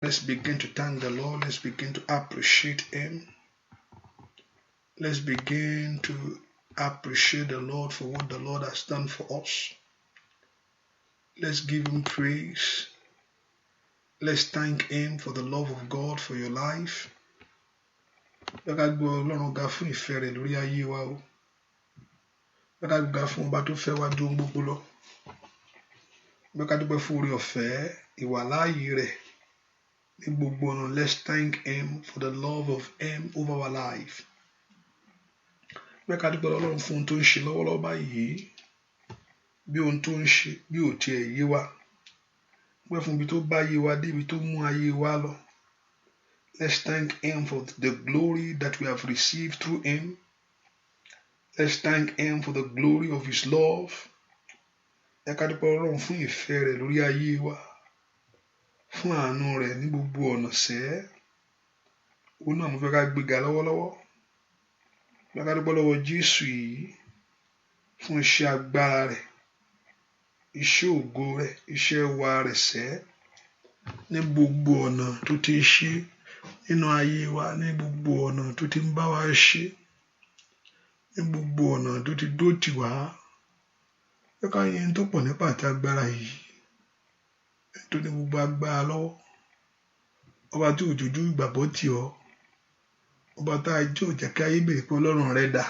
Let's begin to thank the Lord. Let's begin to appreciate Him. Let's begin to appreciate the Lord for what the Lord has done for us. Let's give Him praise. Let's thank Him for the love of God for your life. Bẹ́ẹ̀ ká gbọ́ Ọlọ́run ga fún ìfẹ́ rẹ̀ lórí ayé wa o. Bẹ́ẹ̀ ká gbà fún ọba tó fẹ́ wá ju ohun gbogbo lọ. Bẹ́ẹ̀ ká dúpẹ́ fún oore ọ̀fẹ́ ìwàláàyè rẹ̀ ní gbogbo ọ̀nà. Let's thank Him for the love of Him over our life. Bẹ́ẹ̀ ká dúpẹ́ Ọlọ́run fún ohun tó ń ṣe lọ́wọ́lọ́wọ́ báyìí. Bí ohun tó ń ṣe bí ò tiẹ̀ yé wa. Bẹ́ẹ̀ fún ibi tó bá yé wa dé ibi tó mú ayé wa lọ. Let's thank Him for the glory that we have received through Him. Let's thank Him for the glory of His love. Ẹ ká dúpẹ́ Ọlọ́run fún ìfẹ́ rẹ̀ lórí ayé wa. Fún àánú rẹ̀ ní gbogbo ọ̀nà sẹ́. Òun náà mo fẹ́ ká gbéga lọ́wọ́lọ́wọ́. Ẹ ká dúpẹ́ lọ́wọ́ Jésù yìí fún iṣẹ́ agbára rẹ̀, iṣẹ́ ògo rẹ̀, iṣẹ́ wa rẹ̀ sẹ́. Ní gbogbo ọ̀nà tó ti ń ṣe nínú ayé wa, ní gbogbo ọ̀nà tó ti ń bá wa ṣe, ní gbogbo ọ̀nà tó ti dó tì wá. Ẹ ká yìn tó pọ̀ nípa àti agbára yìí. Tó ní gbogbo agbára lọ́wọ́. Ọba tí òjòjú ìgbàgbọ́ tì ọ́. Ọba tá a jẹ́ òjẹ́ kí ayé bèrè pé Ọlọ́run rẹ̀ dà.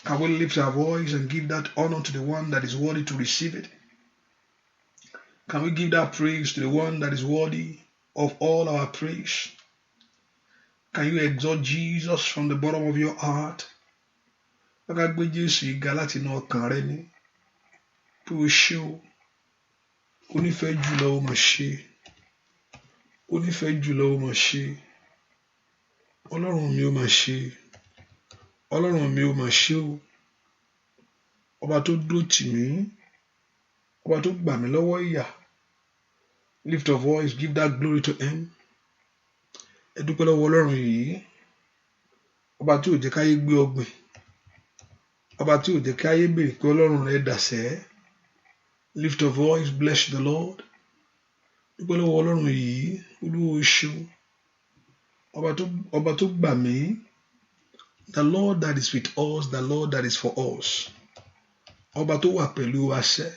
Can we lift our voice and give that honor to the one that is worthy to receive it? Can we give that praise to the one that is worthy of all our praise? Can you exalt Jesus from the bottom of your heart? Ẹ ká gbé Jésù yìí ga láti inú ọkàn rẹ ní. Pé o ṣé o. Onífẹ́ jùlọ o mà ṣe. Onífẹ́ jùlọ o mà ṣe. Ọlọ́run mi o mà ṣe. Ọlọ́run mi o mà ṣe o. Ọba tó dúró tì mí. Ọba tó gbà mí lọ́wọ́ ìyà. Lift your voice, give that glory to Him. Ẹ dúpẹ́ lọ́wọ́ Ọlọ́run yìí. Ọba tí ò jẹ́ káyé gbé ọgbìn. Ọba tí ò jẹ́ káyé bèrè pé Ọlọ́run rẹ̀ dà sẹ́. Lift your voice, bless the Lord. Dúpẹ́ lọ́wọ́ Ọlọ́run yìí. Olúwa o ṣeun. Ọba tó gbà mí. The Lord that is with us, the Lord that is for us. Ọba tó wà pẹ̀lú wa sẹ́.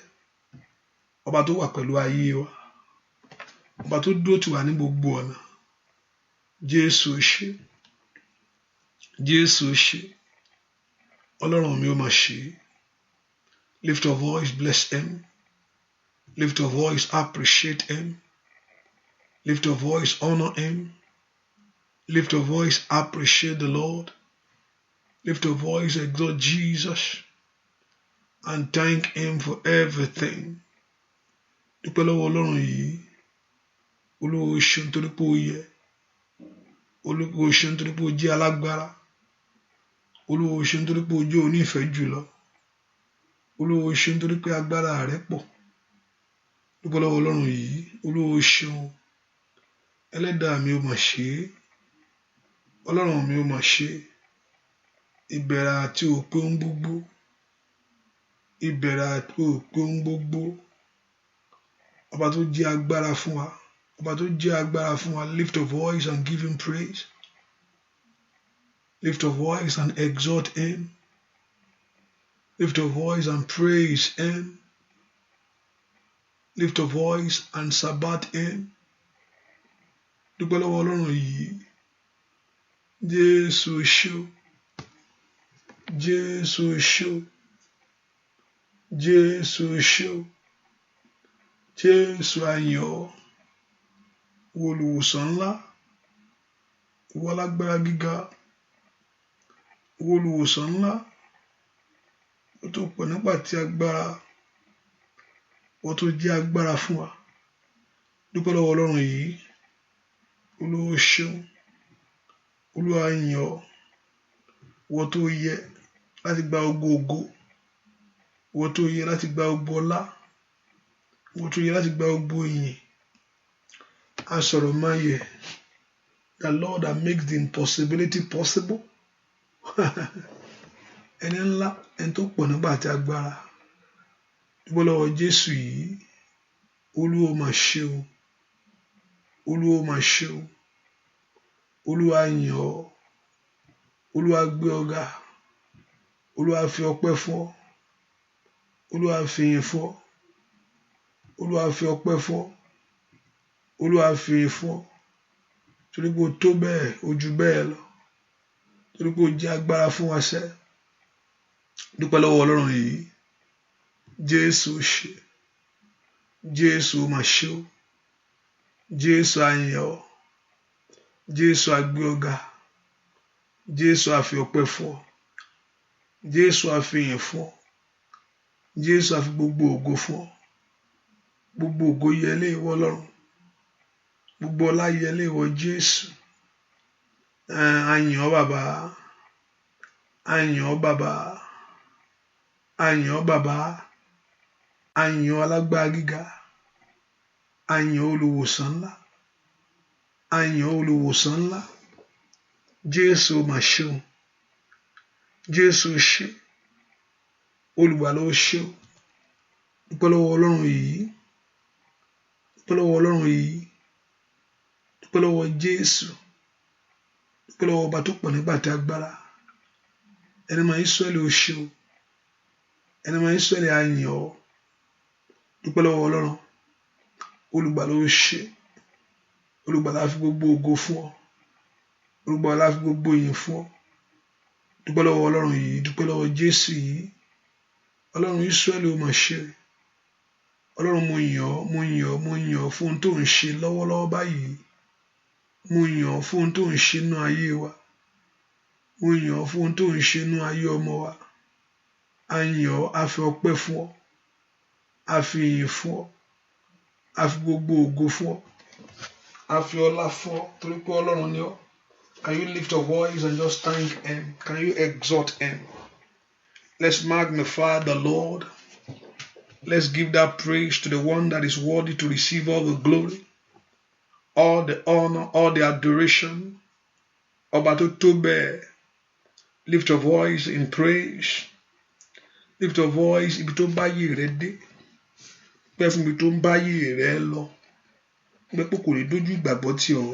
Ọba tó wà pẹ̀lú ayé wa. Ọba tó dúró tì wá ní gbogbo ọ̀nà. Jésù o ṣé. Jésù o ṣé. Ọlọ́run mi o mà ṣe. Lift your voice, bless Him. Lift your voice, appreciate Him. Lift your voice, honor Him. Lift your voice, appreciate the Lord. Lift your voice, exalt Jesus. And thank Him for everything. Dúpẹ́ lọ́wọ́ Ọlọ́run yìí. Olúwa o ṣeun torí pé ó yẹ. Olúwa o ṣeun torí pé ó jẹ́ alágbára. Olúwa o ṣeun torí pé ó jẹ́ onífẹ́ jùlọ. Olúwa o ṣeun torí pé agbára rẹ̀ pọ̀. Dúpẹ́ lọ́wọ́ Ọlọ́run yìí. Olúwa o ṣeun. Ẹlẹ́dàá mi o mà ṣe. Ọlọ́run mi o mà ṣe. Ìbẹ̀rẹ̀ àti òpin ohun gbogbo. Ìbẹ̀rẹ̀ àti òpin ohun gbogbo. Ọba tó jẹ́ agbára fún wa. Ọba tó jẹ́ agbára fún wa. Lift your voice and give Him praise. Lift your voice and exalt Him. Lift your voice and praise Him. Lift your voice and sabbat Him. Dúpẹ́ lọ́wọ́ Ọlọ́run yìí. Jésù o ṣé o. Jésù o ṣé o. Jésù o ṣé o. Jésù a yìn ọ́. Ìwọ olùwòsàn ńlá. Ìwọ alágbára gíga. Ìwọ olùwòsàn ńlá. Ó tó pọ̀ nípa ti agbára. Ó tó jẹ́ agbára fún wa. Dúpẹ́ lọ́wọ́ Ọlọ́run yìí. Olúwa o ṣeun. Olúwa a yìn ọ́. Ìwọ tó yẹ láti gba gbogbo ògo. Ìwọ tó yẹ láti gba gbogbo ọlá. Ìwọ tó yẹ láti gba gbogbo ìyìn. A sọ̀rọ̀ máa yẹ. The Lord that makes the impossibility possible. Ẹni ńlá, ẹni tó pọ̀ nípa àti agbára. Dúpẹ́ lọ́wọ́ Jésù yìí. Olúwa o mà ṣe o. Olúwa mà ṣe o. Olúwa yìn ọ́. Olúwa gbé ọ ga. Olúwa fi ọpẹ́ fún ọ. Olúwa fi ìyìn fún ọ. Olúwa fi ọpẹ́ fún ọ. Olúwa fi ìyìn fún ọ. Torí pé o tó bẹ́ẹ̀, o jù bẹ́ẹ̀ lọ. Torí pé o jẹ́ agbára fún wa sẹ́. Dúpẹ́ lọ́wọ́ Ọlọ́run yìí. Jésù ṣe. Jésù mà ṣe o. Jésù a yìn ọ́. Jésù a gbé ọ ga. Jésù a fi ọpẹ́ fún ọ. Jésù a fi ìyìn fún ọ. Jésù a fi gbogbo ògo fún ọ. Gbogbo ògo yẹlé ìwọ Ọlọ́run. Gbogbo ọlá yẹlé ìwọ Jésù. A yìn ọ́ bàbá. A yìn ọ́ bàbá. A yìn ọ́ bàbá. A yìn ọ́ alágbára gíga. A yìn ọ́ olùwòsàn ńlá. A yìn ọ́ olùwòsàn ńlá. Jésù mà ṣe o. Jésù ṣe. Olùgbàlà ó ṣe o. Dúpẹ́ lọ́wọ́ Ọlọ́run yìí. Dúpẹ́ lọ́wọ́ Ọlọ́run yìí. Dúpẹ́ lọ́wọ́ Jésù. Dúpẹ́ lọ́wọ́ ọba tó pọ̀ nígbà tí agbára. Ẹni máa Ísírẹ́lì ó ṣe o. Ẹni máa Ísírẹ́lì á yìn ọ́. Dúpẹ́ lọ́wọ́ Ọlọ́run. Olùgbàlà ó ṣe. Olùgbàlà á fi gbogbo ògo fún ọ. Olùgbàlà á fi gbogbo ìyìn fún ọ. Dúpẹ́ lọ́wọ́ Ọlọ́run yìí. Dúpẹ́ lọ́wọ́ Jésù yìí. Ọlọ́run Ísírẹ́lì ó mà ṣe. Ọlọ́run mo yìn ọ́, mo yìn ọ́, mo yìn ọ́ fún ohun tó ń ṣe lọ́wọ́lọ́wọ́ báyìí. Mo yìn ọ́ fún ohun tó ń ṣe nínú ayé wa. Mo yìn ọ́ fún ohun tó ń ṣe nínú ayé ọmọ wa. A yìn ọ́, a fi ọpẹ́ fún ọ. A fi ìyìn fún ọ. A fi gbogbo ògo fún ọ. A fi ọlá fún ọ torí pé Ọlọ́run ni ọ́. Can you lift your voice and just thank Him? Can you exalt Him? Let's magnify the Lord. Let's give that praise to the one that is worthy to receive all the glory, all the honor, all the adoration. Ọba tó tó bẹ́ẹ̀. Lift your voice in praise. Lift your voice ibi tó ń báyé rẹ dé. Pẹ́ fún ibi tó ń báyé rẹ lọ. Pẹ́ pé kò lè dójú ìgbàgbọ́ tì ọ́.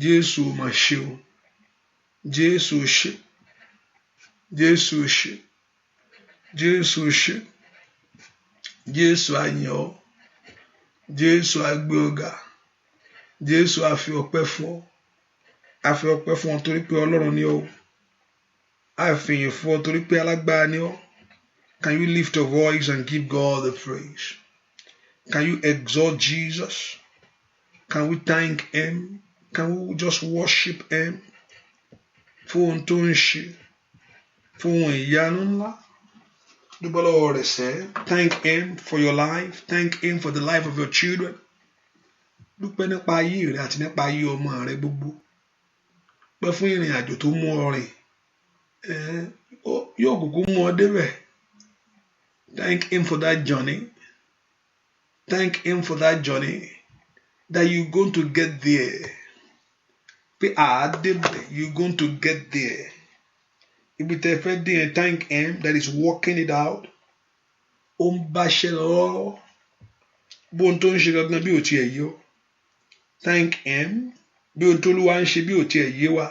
Jésù mà ṣe o. Jésù ṣe. Jésù ṣe. Jésù ṣe. Jésù a yìn ọ́. Jésù a gbé ọ ga. Jésù a fi ọpẹ́ fún ọ. A fi ọpẹ́ fún ọ torí pé Ọlọ́run ni ọ́. A fi ìyìn fún ọ torí pé alágbára ni ọ́. Can you lift your voice and give God the praise? Can you exalt Jesus? Can we thank Him? Can we just worship Him? Fún ohun tó ń ṣe. Fún ohun ìyanu ńlá. Dúpẹ́ lọ́wọ́ rẹ̀ sẹ́. Thank Him for your life. Thank Him for the life of your children. Dúpẹ́ nípa ayé rẹ àti nípa ayé ọmọ rẹ gbogbo. Pẹ́ fún ìrìn àjò tó mú ọ rìn. Yóò kúkú mú ọ débẹ̀. Thank Him for that journey. Thank Him for that journey that you're going to get there. Pé débẹ̀, you're going to get there. Ibi tẹ́ fẹ́ dé yẹn, thank Him that is working it out. Ó ń báṣẹ́ lọ. Bó ohun tó ń ṣe gangan bí ò tiẹ̀ yé ọ. Thank Him. Bí ohun tó Olúwa ń ṣe bí ò tiẹ̀ yé wa.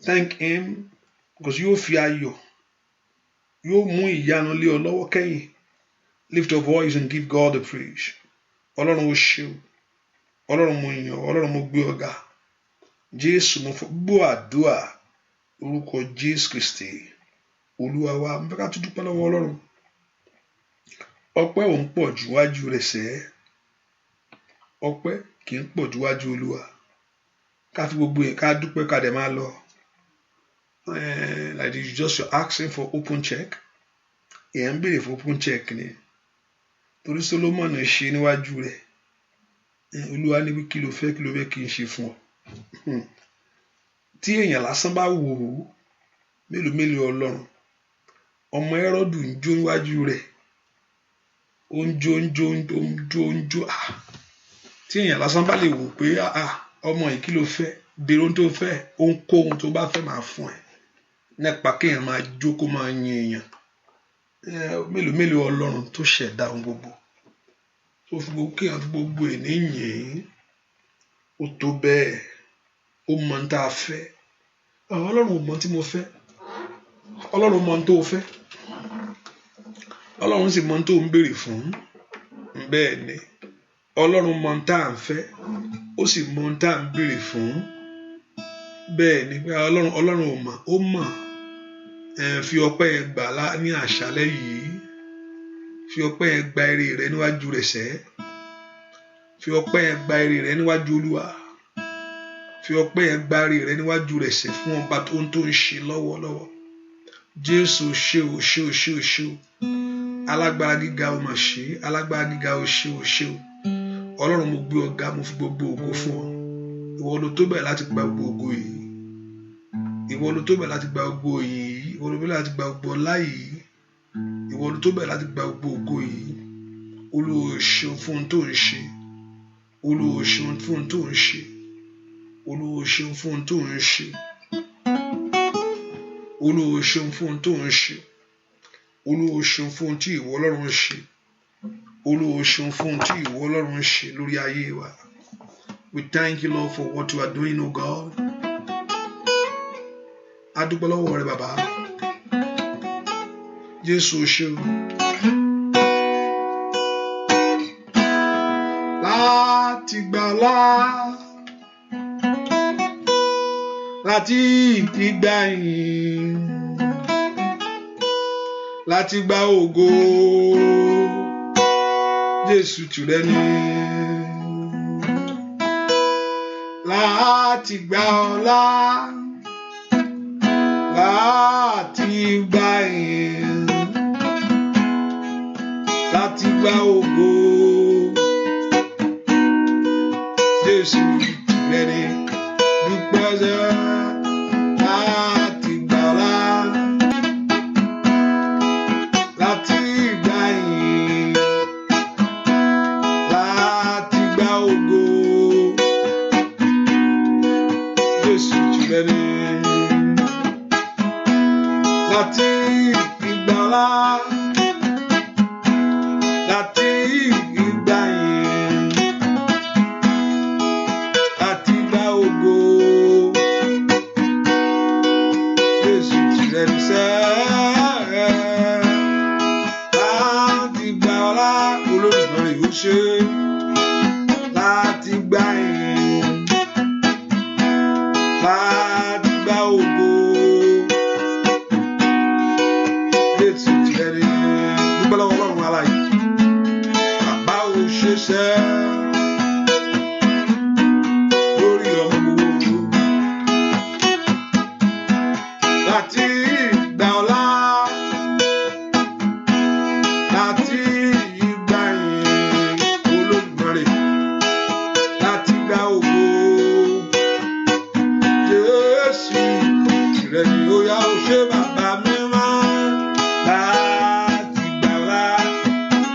Thank Him because yóò fi ayọ̀. Yóò mú ìyanu lé ọ lọ́wọ́ kẹ́yìn. Lift your voice and give God the praise. Ọlọ́run ó ṣe o. Ọlọ́run mo yìn ọ́. Ọlọ́run mo gbé ọ ga. Jésù mo gbọ́ àdúrà. Orúkọ Jésù Kristi. Olúwa wa. Mo fẹ́ ká tún dúpẹ́ lọ́wọ́ Ọlọ́run. Ọpẹ́ ò ń pọ̀ jù wájú rẹ̀ sẹ́. Ọpẹ́ kì í pọ̀ jù wájú Olúwa. Ká fi gbogbo ẹ̀ ká dúpẹ́ ká dẹ̀ máa lọ. Like you just you're asking for open check. Èèyàn ń béèrè fún open check ni. Torí Solomon ṣe níwájú rẹ̀. Olúwa ní kí ló fẹ́ kí n ṣe fún ọ. Tí èèyàn lásán bá wò ó, mélòó Ọlọ́run. Ọmọ Hẹ́rọ́dù ń jó níwájú rẹ̀. Ó ń jó. Tí èèyàn lásán bá lè wò pé ọmọ yìí kí ló fẹ́, béèrè ohun tó fẹ́, ohunkóhun tó bá fẹ́ máa fún ẹ. Nípa kéèyàn máa jó kó máa yin èèyàn. Mélòó Ọlọ́run tó ṣẹ̀dá ohun gbogbo. Tó fi gbogbo kéèyàn fi gbogbo ẹ̀ ní yìn. ó tó bẹ́ẹ̀, ó mọ ohun tá a fẹ́. Ọlọ́run ò mọ tí mo fẹ́, Ọlọ́run mọ ohun tó fẹ́, Ọlọ́run sì mọ ohun tó ń béèrè fún. Bẹ́ẹ̀ ni Ọlọ́run mọ ohun tá à ń fẹ́, ó sì mọ ohun tá à ń béèrè fún. Bẹ́ẹ̀ ni pé Ọlọ́run ò mọ̀, ó mọ̀. Fi ọpẹ́ ẹ gbà ní àṣálẹ́ yìí, fi ọpẹ́ ẹ gba ire rẹ níwájú rẹ̀ sẹ́, fi ọpẹ́ ẹ gba ire rẹ níwájú Olúwa, fi ọpẹ́ ẹ gba ire rẹ níwájú rẹ̀ sẹ́ fún ọba tó ń ṣe lọ́wọ́lọ́wọ́. Jésù ṣé o, ṣé o, ṣé o, ṣé o. Alágbára gíga o mà ṣe, alágbára gíga o ṣé o, ṣé o. Ọlọ́run mo gbé ọ̀gá, mo fi gbogbo ògo fún ọ. Ìwọ ló tó bẹ́ẹ̀ láti gba gbogbo ògo yìí, ìwọ ló tó bẹ́ẹ̀ láti gba gbogbo yìí, ìwọ ló tó bẹ́ẹ̀ láti gba gbogbo ọlá yìí, ìwọ ló tó bẹ́ẹ̀ láti gba gbogbo ògo yìí. Olúwa o ṣeun fún ohun tó ń ṣe, Olúwa o ṣeun fún ohun tó ń ṣe, Olúwa o ṣeun fún ohun tó ń ṣe, Olúwa o ṣeun fún ohun tó ń ṣe, Olúwa o ṣeun fún ohun tí ìwọ Ọlọ́run ń ṣe, Olúwa o ṣeun fún ohun tí ìwọ Ọlọ́run ń ṣe lórí ayé wa. We thank you, Lord, for what you are doing, oh God. A dúpẹ́ lọ́wọ́ rẹ bàbá. Jésù o ṣé o. Láti gbà ọlá, láti gbà ìyìn, láti gba ògo, Jésù tìrẹ ni. Láti gba ọlá, láti gba ìyìn, láti gba ògo, Jésù tìrẹ ni. Dúpẹ́ sẹ́, láti gba ọlá, láti gba ìyìn, láti gba ògo, Jésù tìrẹ ni. Láti gba ọlá, láti gba ìyìn, láti gba ògo, Jésù tìrẹ ni sẹ́. Láti gba ọlá, Olódùmarè ó ṣe. Láti gba ìyìn, láti gba ògo, Jésù tìrẹ ni. Dúpẹ́ lọ́wọ́ Ọlọ́run alààyè. Bàbá ò ṣe sẹ́ lórí ọmọ gbogbo. Láti gba ọlá, láti gba ìyìn, Olódùmarè, láti gba ògo, Jésù tìrẹ ni. Ó yá ó ṣe bàbá mímọ́. Láti gba ọlá,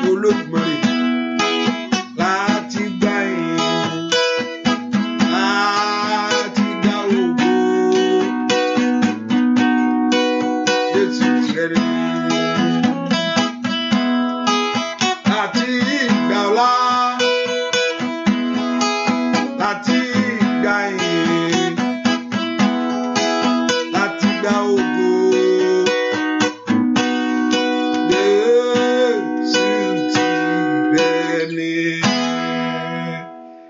Olódùmarè, láti gba ìyìn, láti gba ògo, Jésù tìrẹ ni. Láti gba ọlá, láti gba ìyìn, láti gba ògo, Jésù tìrẹ ni.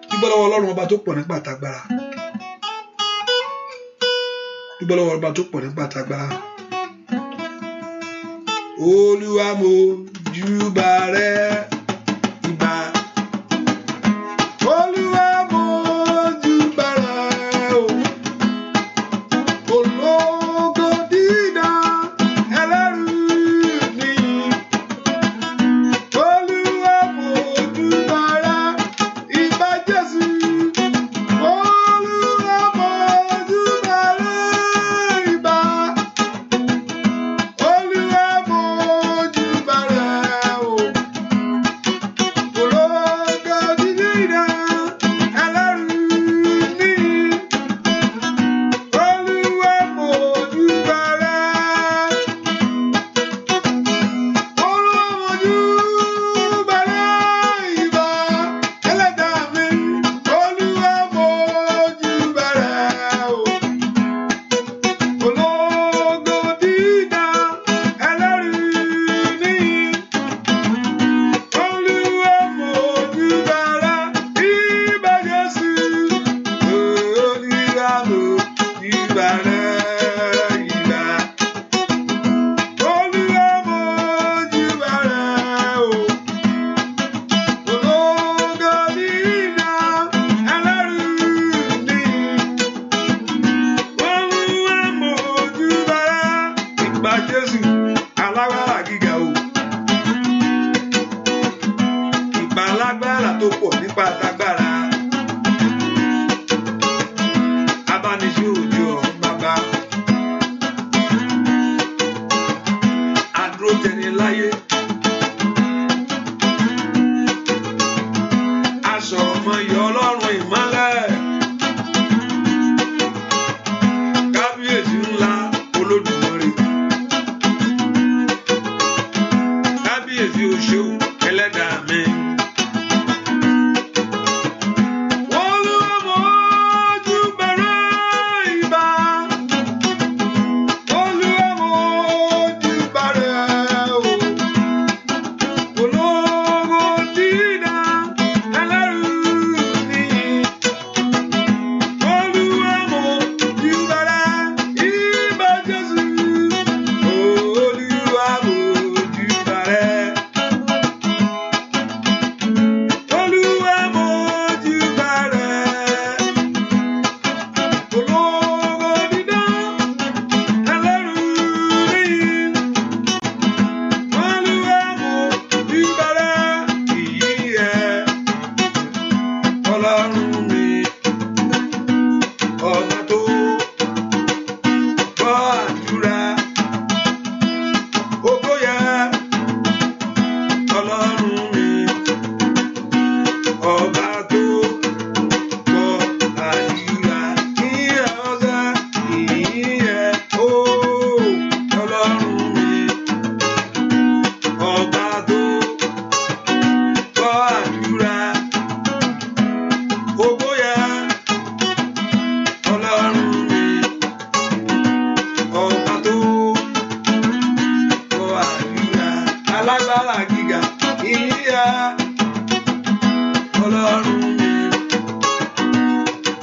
Dúpẹ́ lọ́wọ́ Ọlọ́run ọba tó pọ̀ nípa àtàgbára. Dúpẹ́ lọ́wọ́ ọba tó pọ̀ nípa àtàgbára. Olúwa mo júbà rẹ, ìbà. Olúwa mo júbà rẹ o. Ológo dídán ẹlẹ́rù nìyí. Olúwa mo júbà rẹ, ìbà Jésù. Olúwa mo júbà rẹ, ìbà. Olúwa mo júbà rẹ o.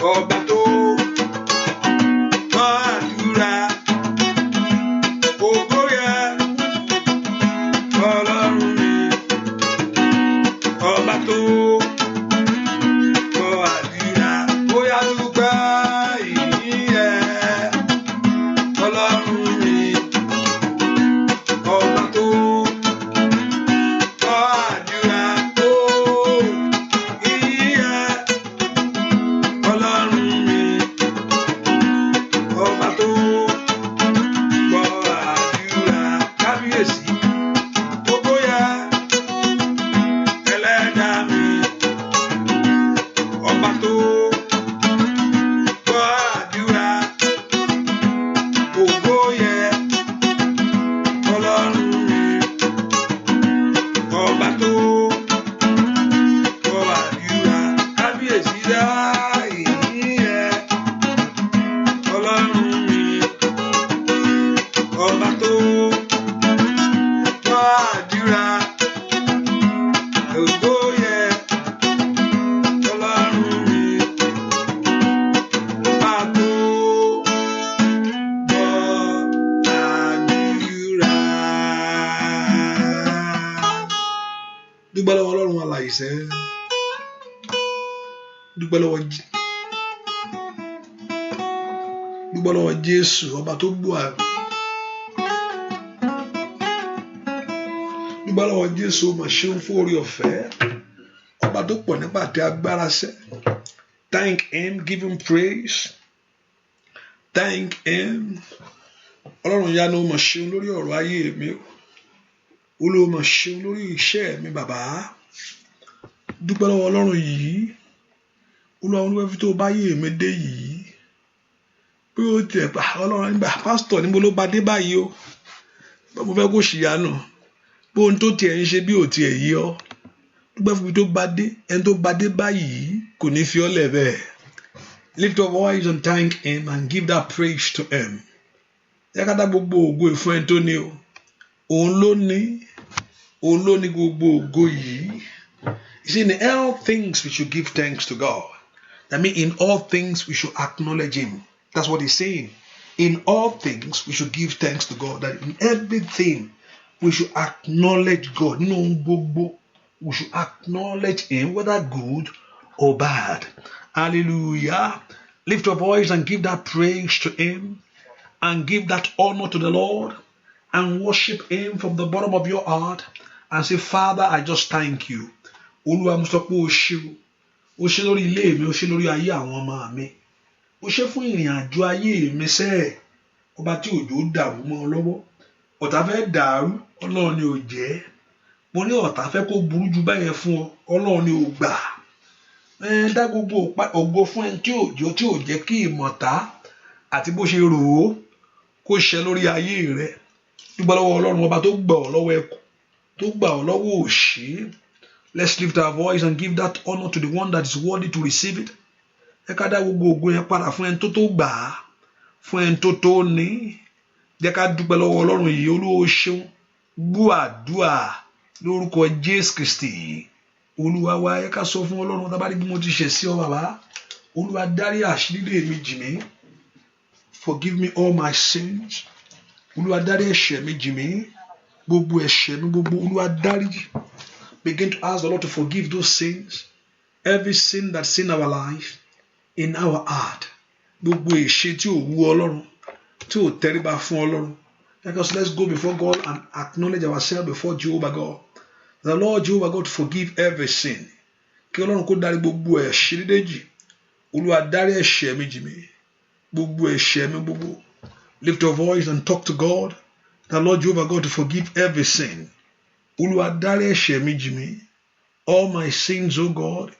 ọba tó gbọ́ àdúrà ògo yẹ Ọlọ́run mi ọba tó gbọ́ àdúrà bóyá dúpẹ́ ìyìn yẹ Ọlọ́run mi ọba tó gbọ́ àdúrà ó ìyìn yẹ Ọlọ́run mi ọba tó gbọ́ àdúrà kábíyèsí ògo yẹ Ẹlẹ́dàá mi ọba tó gbọ́ àdúrà ògo yẹ Ọlọ́run mi ọba tó gbọ́ àdúrà kábíyèsí dá ìyìn yẹ Ọlọ́run mi ọba tó gbọ́ àdúrà ògo yẹ Ọlọ́run mi ọba tó gbọ́ àdúrà. Dúpẹ́ lọ́wọ́ Ọlọ́run alààyè sẹ́. Dúpẹ́ lọ́wọ́ Jésù ọba tó gbọ́ dúpẹ́ lọ́wọ́ Jésù mà ṣeun fún orí ọ̀fẹ́ ọba tó pọ̀ nípa àti agbára sẹ́. Thank him, give him praise. Thank him. Ọlọ́run yanu mà ṣeun lórí ọ̀rọ̀ ayé mi o. Olúwa mà ṣeun lórí iṣẹ́ mi bàbá. Dúpẹ́ lọ́wọ́ Ọlọ́run yìí. Olúwa fi tó bá yé mi dé yìí. Bí ó tiẹ̀ pa Ọlọ́run nígbà pásítọ̀ níbo ló bá dé báyìí o. Mo fẹ́ kó ṣìyanu. Bó ohun tó tiẹ̀ ń ṣe bí ò tiẹ̀ yí ọ. Dúpẹ́ fún mi tó bá dé ẹni tó bá dé báyìí kò ní fi ọ́ lẹ̀ bẹ́ẹ̀. Lift your voice and thank him and give that praise to him. Ẹ ká dá gbogbo ògo ìfún ẹni tó ní o. Òun ló ní gbogbo ògo yìí. You see, in all things we should give thanks to God. That means in all things we should acknowledge him. That's what he's saying. In all things we should give thanks to God. That in everything we should acknowledge God. No gbogbo. We should acknowledge him, whether good or bad. Hallelujah. Lift your voice and give that praise to him. And give that honor to the Lord. And worship him from the bottom of your heart. And say, Father, I just thank you. Olúwa mo sọ pé o ṣé o. O ṣé lórí ilé mi, o ṣé lórí ayé àwọn ọmọ mi. O ṣé fún ìrìn àjò ayé mi sẹ́ẹ̀. Ọba tí òjò dàrú mọ́ ọ lọ́wọ́. Ọ̀tá fẹ́ dàrú, Ọlọ́run ni ò jẹ́. Mo ní ọ̀tá fẹ́ kó burú jù báyẹn fún ọ, Ọlọ́run ni ò gbà. Dá gbogbo ògo fún ẹni tí ò jẹ́ kí ìmọ̀ta àti bó ṣe rò ó kó ṣẹ lórí ayé rẹ. Dúpẹ́ lọ́wọ́ Ọlọ́run ọba tó gbà ọ́ lọ́wọ́ ẹkún, tó gbà ọ́ lọ́wọ́ òṣì. Let's lift our voice and give that honor to the one that is worthy to receive it. Ẹ ká dá gbogbo ògo yẹn padà fún ẹni tó gbà á, fún ẹni tó ní. Jẹ́ ká dúpẹ́ lọ́wọ́ Ọlọ́run yìí, Olúwa ṣeun. Gbọ́ àdúà lórúkọ Jésù Kristi. Olúwa wa ẹ ká sọ fún Ọlọ́run tá bá rí bí mo ti ṣẹ̀ sí ọ bàbá. Olúwa dárí àṣírí mi jì mí. Forgive me all my sins. Olúwa dárí ẹ̀ṣẹ̀ mi jì mí. Gbogbo ẹ̀ṣẹ̀ mi gbogbo Olúwa dáríjì. Begin to ask the Lord to forgive those sins. Every sin that's in our life, in our heart. Gbogbo ẹ̀ṣẹ̀ tí ò wù Ọlọ́run, tí ò tẹríba fún Ọlọ́run. Let's go before God and acknowledge ourselves before Jehovah God. The Lord Jehovah God forgive every sin. Kí Ọlọ́run kó dárí gbogbo ẹ̀ṣẹ̀ dídéjì. Olúwa dárí ẹ̀ṣẹ̀ mi jì mí. Gbogbo ẹ̀ṣẹ̀ mi gbogbo. Lift your voice and talk to God. The Lord Jehovah God to forgive every sin. Olúwa dárí ẹ̀ṣẹ̀ mi jì mí. All my sins, O God.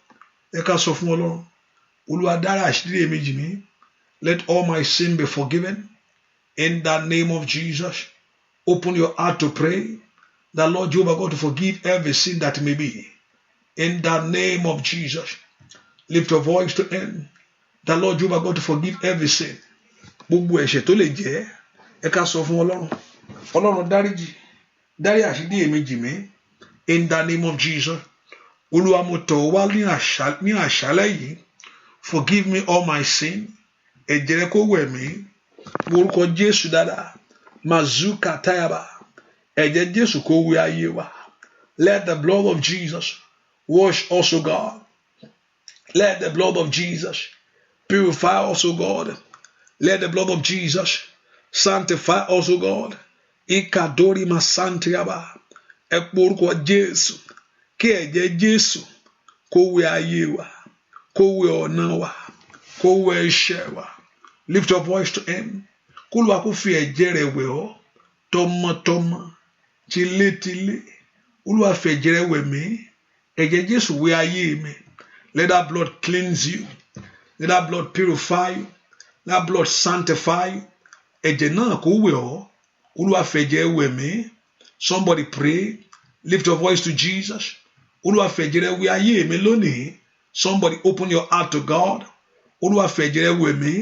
Ẹ ká sọ fún Ọlọ́run. Olúwa dárí àṣírí mi jì mí. Let all my sin be forgiven. In the name of Jesus. Open your heart to pray. The Lord Jehovah God to forgive every sin that may be. In the name of Jesus. Lift your voice to him. The Lord Jehovah God to forgive every sin. Gbogbo ẹ̀ṣẹ̀ tó lè jẹ́. Ẹ ká sọ fún Ọlọ́run. Ọlọ́run dáríjì. Dárí àṣírí mi jì mí. In the name of Jesus. Olúwa mo tọ̀ wá ní àṣálẹ́ yìí. Forgive me all my sin. Ẹ̀jẹ̀ rẹ kó wẹ̀ mí. Orúkọ Jésù dáadáa. Mazuka tayaba. Ẹ̀jẹ̀ Jésù kó wẹ̀ ayé wa. Let the blood of Jesus wash us, O God. Let the blood of Jesus purify us, O God. Let the blood of Jesus sanctify us, O God. Ikadori masantiaba. Ẹ pe orúkọ Jésù. Kí ẹ̀jẹ̀ Jésù kó wẹ̀ ayé wa. Kó wẹ̀ ọ̀nà wa. Kó wẹ̀ iṣẹ́ wa. Lift your voice to him. Kó Olúwa kó fi ẹ̀jẹ̀ rẹ̀ wẹ̀ ọ́. Tọmọtọmọ. Tilétilé. Olúwa fi ẹ̀jẹ̀ rẹ̀ wẹ̀ mí. Ẹ̀jẹ̀ Jésù wẹ̀ ayé mi. Let that blood cleanse you. Let that blood purify you. Let that blood sanctify you. Ẹ̀jẹ̀ náà kó wẹ̀ ọ́. Olúwa fi ẹ̀jẹ̀ wẹ̀ mí. Somebody pray. Lift your voice to Jesus. Olúwa fi ẹ̀jẹ̀ rẹ̀ wẹ̀ ayé mi lónìí. Somebody open your heart to God. Olúwa fi ẹ̀jẹ̀ rẹ̀ wẹ̀ mí.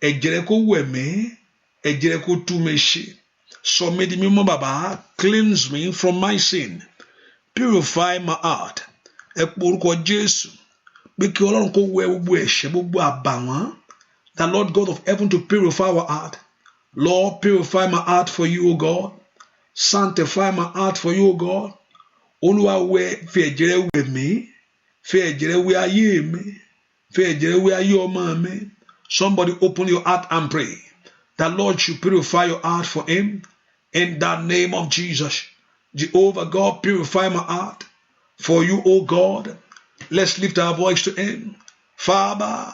Ẹ̀jẹ̀ rẹ̀ kó wẹ̀ mí. Ẹ̀jẹ̀ rẹ̀ kó tú mi ṣe. Sọ mí di mímọ́ bàbá. Cleanse me from my sin. Purify my heart. Ẹ pe orúkọ Jésù. Pé kí Ọlọ́run kó wẹ̀ gbogbo ẹ̀ṣẹ̀ gbogbo àbàwọ́n. The Lord God of heaven to purify our heart. Lord, purify my heart for you, O God. Sanctify my heart for you, O God. Olúwa wẹ̀ fi ẹ̀jẹ̀ rẹ̀ wẹ̀ mí. Fi ẹ̀jẹ̀ rẹ̀ wẹ̀ ayé mi. Fi ẹ̀jẹ̀ rẹ̀ wẹ̀ ayé ọmọ mi. Somebody open your heart and pray. The Lord should purify your heart for him. In the name of Jesus. Jehovah God, purify my heart for you, O God. Let's lift our voice to him. Father,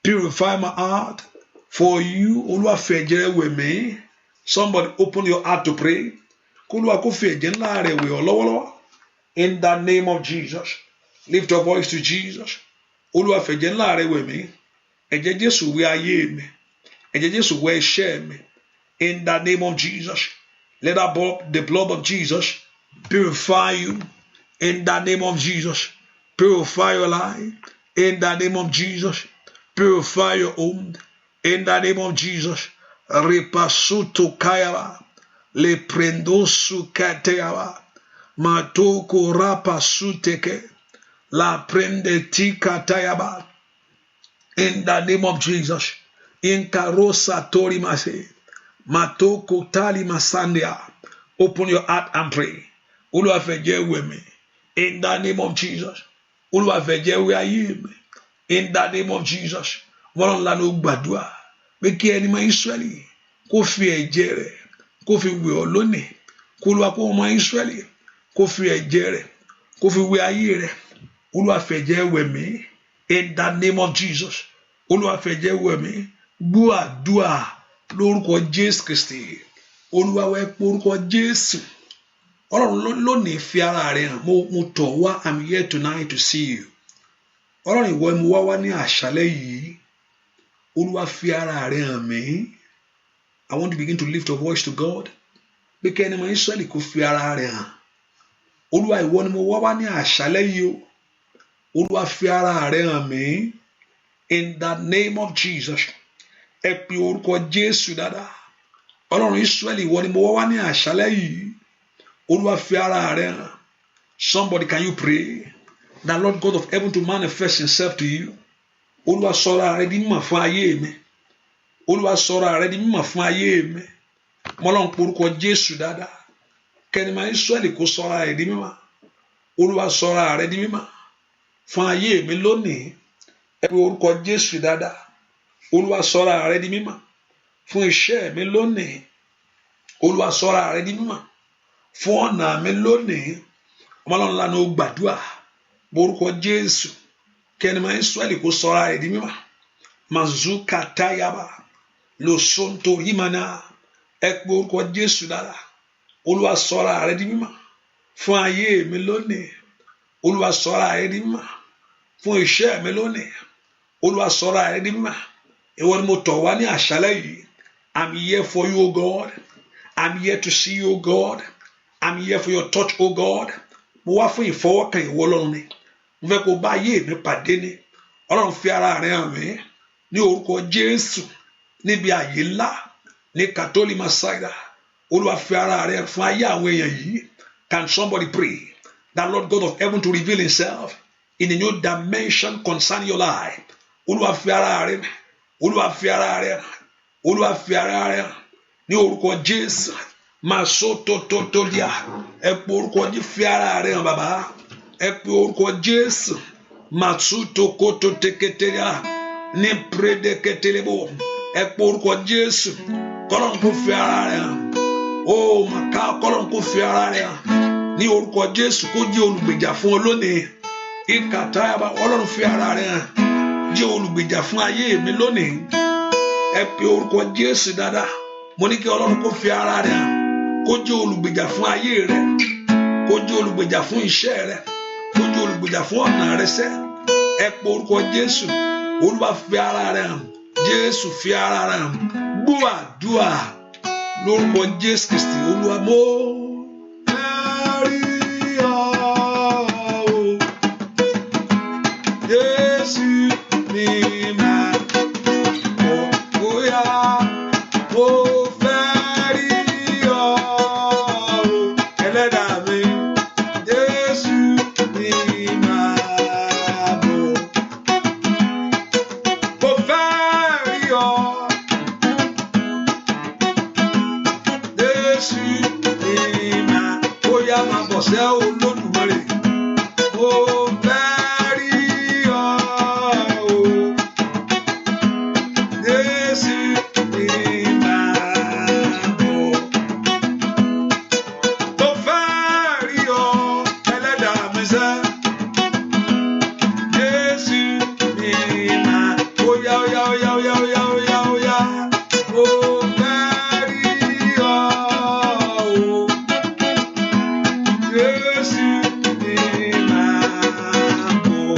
purify my heart for you. Olúwa fi ẹ̀jẹ̀ rẹ̀ wẹ̀ mí. Somebody open your heart to pray. Olúwa kó fi ẹ̀jẹ̀ ńlá rẹ̀ wẹ̀ ọ́ lọ́wọ́lọ́wọ́. In the name of Jesus. Lift your voice to Jesus. Olúwa fi ẹ̀jẹ̀ ńlá rẹ̀ wẹ̀ mí. Ẹ̀jẹ̀ Jésù wẹ̀ ayé mi. Ẹ̀jẹ̀ Jésù wẹ̀ iṣẹ́ mi. In the name of Jesus. Let the blood of Jesus purify you. In the name of Jesus. Purify your life. In the name of Jesus. Purify your home. In the name of Jesus. Repasuto kayaba. Le prendosu kateaba. Matoko rapasuteke. La prende tika tayaba. In the name of Jesus. In karosa tori mase. Matoko tali masandia. Open your heart and pray. Olúwa fi ẹ̀jẹ̀ wẹ̀ mí. In the name of Jesus. Olúwa fi ẹ̀jẹ̀ wẹ̀ ayé mi. In the name of Jesus. Wọ́n ńlá ló gbàdúrà. Pé kí ẹni mọ Ísírẹ́lì kó fi ẹ̀jẹ̀ rẹ̀ kó fi wẹ̀ ọ́ lónìí. Kó Olúwa kó ọmọ Ísírẹ́lì kó fi ẹ̀jẹ̀ rẹ̀ kó fi wẹ̀ ayé rẹ̀. Olúwa fi ẹ̀jẹ̀ wẹ̀ mí. In the name of Jesus. Olúwa fi ẹ̀jẹ̀ wẹ̀ mí. Gbọ́ àdúrà lórúkọ Jésù Kristi. Olúwa wẹ̀ pé orúkọ Jésù. Ọlọ́run lónìí fi ara rẹ̀ hàn. Mo tọ̀ wá. I'm here tonight to see you. Ọlọ́run ìwọ mo wá ní àṣálẹ́ yìí. Olúwa fi ara rẹ̀ hàn mí. I want to begin to lift your voice to God. Pé kí ẹni mọ Ísírẹ́lì kó fi ara rẹ̀ hàn. Olúwa ìwọ ni mo wá ní àṣálẹ́ yìí o. Olúwa fi ara rẹ̀ hàn mí. In the name of Jesus. Ẹ pe orúkọ Jésù dáadáa. Ọlọ́run Ísírẹ́lì ìwọ ni mo wá ní àṣálẹ́ yìí. Olúwa fi ara rẹ̀ hàn. Somebody, can you pray? The Lord God of heaven to manifest himself to you. Olúwa sọ̀rọ̀ rẹ̀ di mímọ̀ fún ayé mi. Olúwa sọ̀rọ̀ rẹ̀ di mímọ̀ fún ayé mi. Mọ́lọ́n porúkọ Jésù dáadáa. Kẹ́nìmọ̀ Ísírẹ́lì kó sọ̀rọ̀ rẹ̀ di mímọ̀. Olúwa sọ̀rọ̀ rẹ̀ di mímọ̀ fún ayé mi lónìí. Ẹ pe orúkọ Jésù dáadáa. Olúwa sọ̀rọ̀ rẹ̀ di mímọ̀ fún iṣẹ́ mi lónìí. Olúwa sọ̀rọ̀ rẹ̀ di mímọ̀ fún ọ̀nà mi lónìí. Ọmọlọ́run ńlá ni ó gbàdúrà. Borúkọ Jésù. Kẹ́nìmọ̀ Ísírẹ́lì kó sọ̀rọ̀ rẹ̀ di mímọ̀. Mazuka tayaba. Losonto himana. Ẹ pe orúkọ Jésù dáadáa. Olúwa sọ̀rọ̀ rẹ̀ di mímọ̀ fún ayé mi lónìí. Olúwa sọ̀rọ̀ rẹ̀ di mímọ̀ fún iṣẹ́ mi lónìí. Olúwa sọ̀rọ̀ rẹ̀ di mímọ̀. Ìwọ ni mo tọ̀ wá ní àṣálẹ́ yìí. I'm here for you, O God. I'm here to see you, O God. I'm here for your touch, O God. Mo wá fún ìfọwọ́kàn ìwọ Ọlọ́run ni. Mo fẹ́ kó bá ayé mi pàdé ni. Ọlọ́run fi ara rẹ̀ hàn mí ní orúkọ Jésù níbi àyè ńlá ní Kátólì Masaida. Olúwa fi ara rẹ̀ fún ayé àwọn èèyàn yìí. Can somebody pray that Lord God of heaven to reveal himself in a new dimension concerning your life? Olúwa fi ara rẹ̀, Olúwa fi ara rẹ̀, Olúwa fi ara rẹ̀ ní orúkọ Jésù. Máa sọ tó díà. Ẹ pe orúkọ Jésù, fi ara rẹ̀ hàn bàbá. Ẹ pe orúkọ Jésù. Máa tú tó teketeria ní prédéketelebo. Ẹ pe orúkọ Jésù. Kọ́lọ́run kó fi ara rẹ̀ hàn. Ó màkà kọ́lọ́run kó fi ara rẹ̀ hàn. Ní orúkọ Jésù kó jẹ́ olùgbèjà fún ọ lónìí. Ìkàtàyàbá Ọlọ́run fi ara rẹ̀ hàn. Jẹ́ olùgbèjà fún ayé mi lónìí. Ẹ pe orúkọ Jésù dáadáa. Mo ní kí Ọlọ́run kó fi ara rẹ̀ hàn. Kó jẹ́ olùgbèjà fún ayé rẹ. Kó jẹ́ olùgbèjà fún iṣẹ́ rẹ. Kó jẹ́ olùgbèjà fún ọ̀nà rẹ sẹ́. Ẹ pe orúkọ Jésù. Olúwa fi ara rẹ̀ hàn. Jésù fi ara rẹ̀ hàn. Gbọ́ àdúrà lórúkọ Jésù Kristi Olúwa mo rí ọ o. Jésù ni màá mọ̀ bóyá mo fẹ́ rí ọ o. Ẹlẹ́dàá mi, Jésù ni màá mọ̀. Mo fẹ́ rí ọ. Jésù ni màá bóyá máa bọ̀ sẹ́ Olódùmarè. Mo fẹ́ rí ọ o. Jésù ni màá mọ̀. Mo fẹ́ rí ọ. Ẹlẹ́dàá mi sẹ́. Jésù ni màá bóyá óyá óyá óyá óyá óyá óyá. Mo fẹ́ rí ọ o. Jésù ni màá mọ̀.